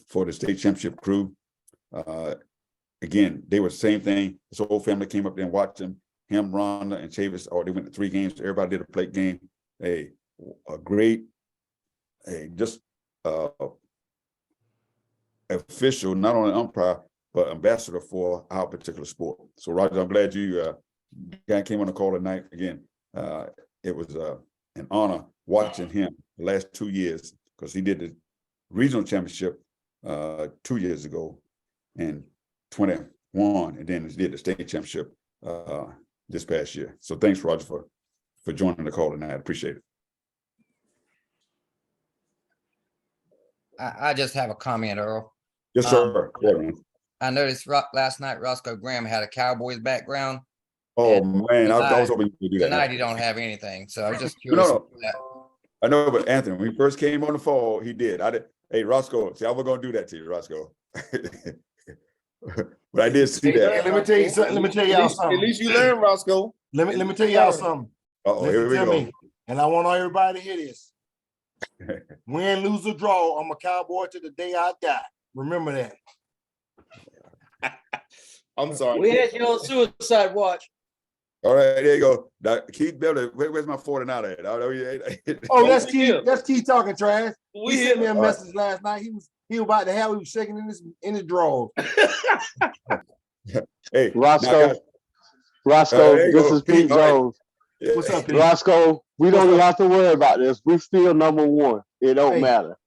for the state championship crew. Again, they were the same thing. His whole family came up there and watched him. Him, Rhonda, and Chavis, they went to 3 games. Everybody did a plate game. A great, official, not only umpire, but ambassador for our particular sport. So Roger, I'm glad you came on the call tonight. Again, it was an honor watching him the last 2 years, because he did the regional championship 2 years ago in 21, and then he did the state championship this past year. So thanks, Roger, for joining the call tonight. I appreciate it. I just have a comment, Earl. Yes, sir. Yeah. I noticed last night Roscoe Graham had a Cowboys background. Oh man, I was hoping you could do that. Tonight he don't have anything, so I was just No, curious. no. about that. I know, but Anthony, when he first came on the fall, he did. I did. Hey, Roscoe, see, I was gonna do that to you, Roscoe. But I did see Hey, that. let me tell you something. Let me tell y'all At something. least you learn, Roscoe. Let me tell y'all something. Oh, here Listen we to go. me. And I want everybody to hear this. Win, lose, or draw, I'm a Cowboy to the day I die. Remember that. I'm sorry. We had you on suicide watch. All right, there you go. Now, Keith Beller, where's my 49 at? Oh, that's we Keith. here. That's Keith talking trash. We He sent me here. a message last night. He was about to have. He was shaking in his drawers. Hey, Roscoe, now, Roscoe, there you this go. is Pete All right. Jones. yeah. What's up, Pete? Roscoe, we don't What's even up? have to worry about this. We still number one. It don't Hey. matter.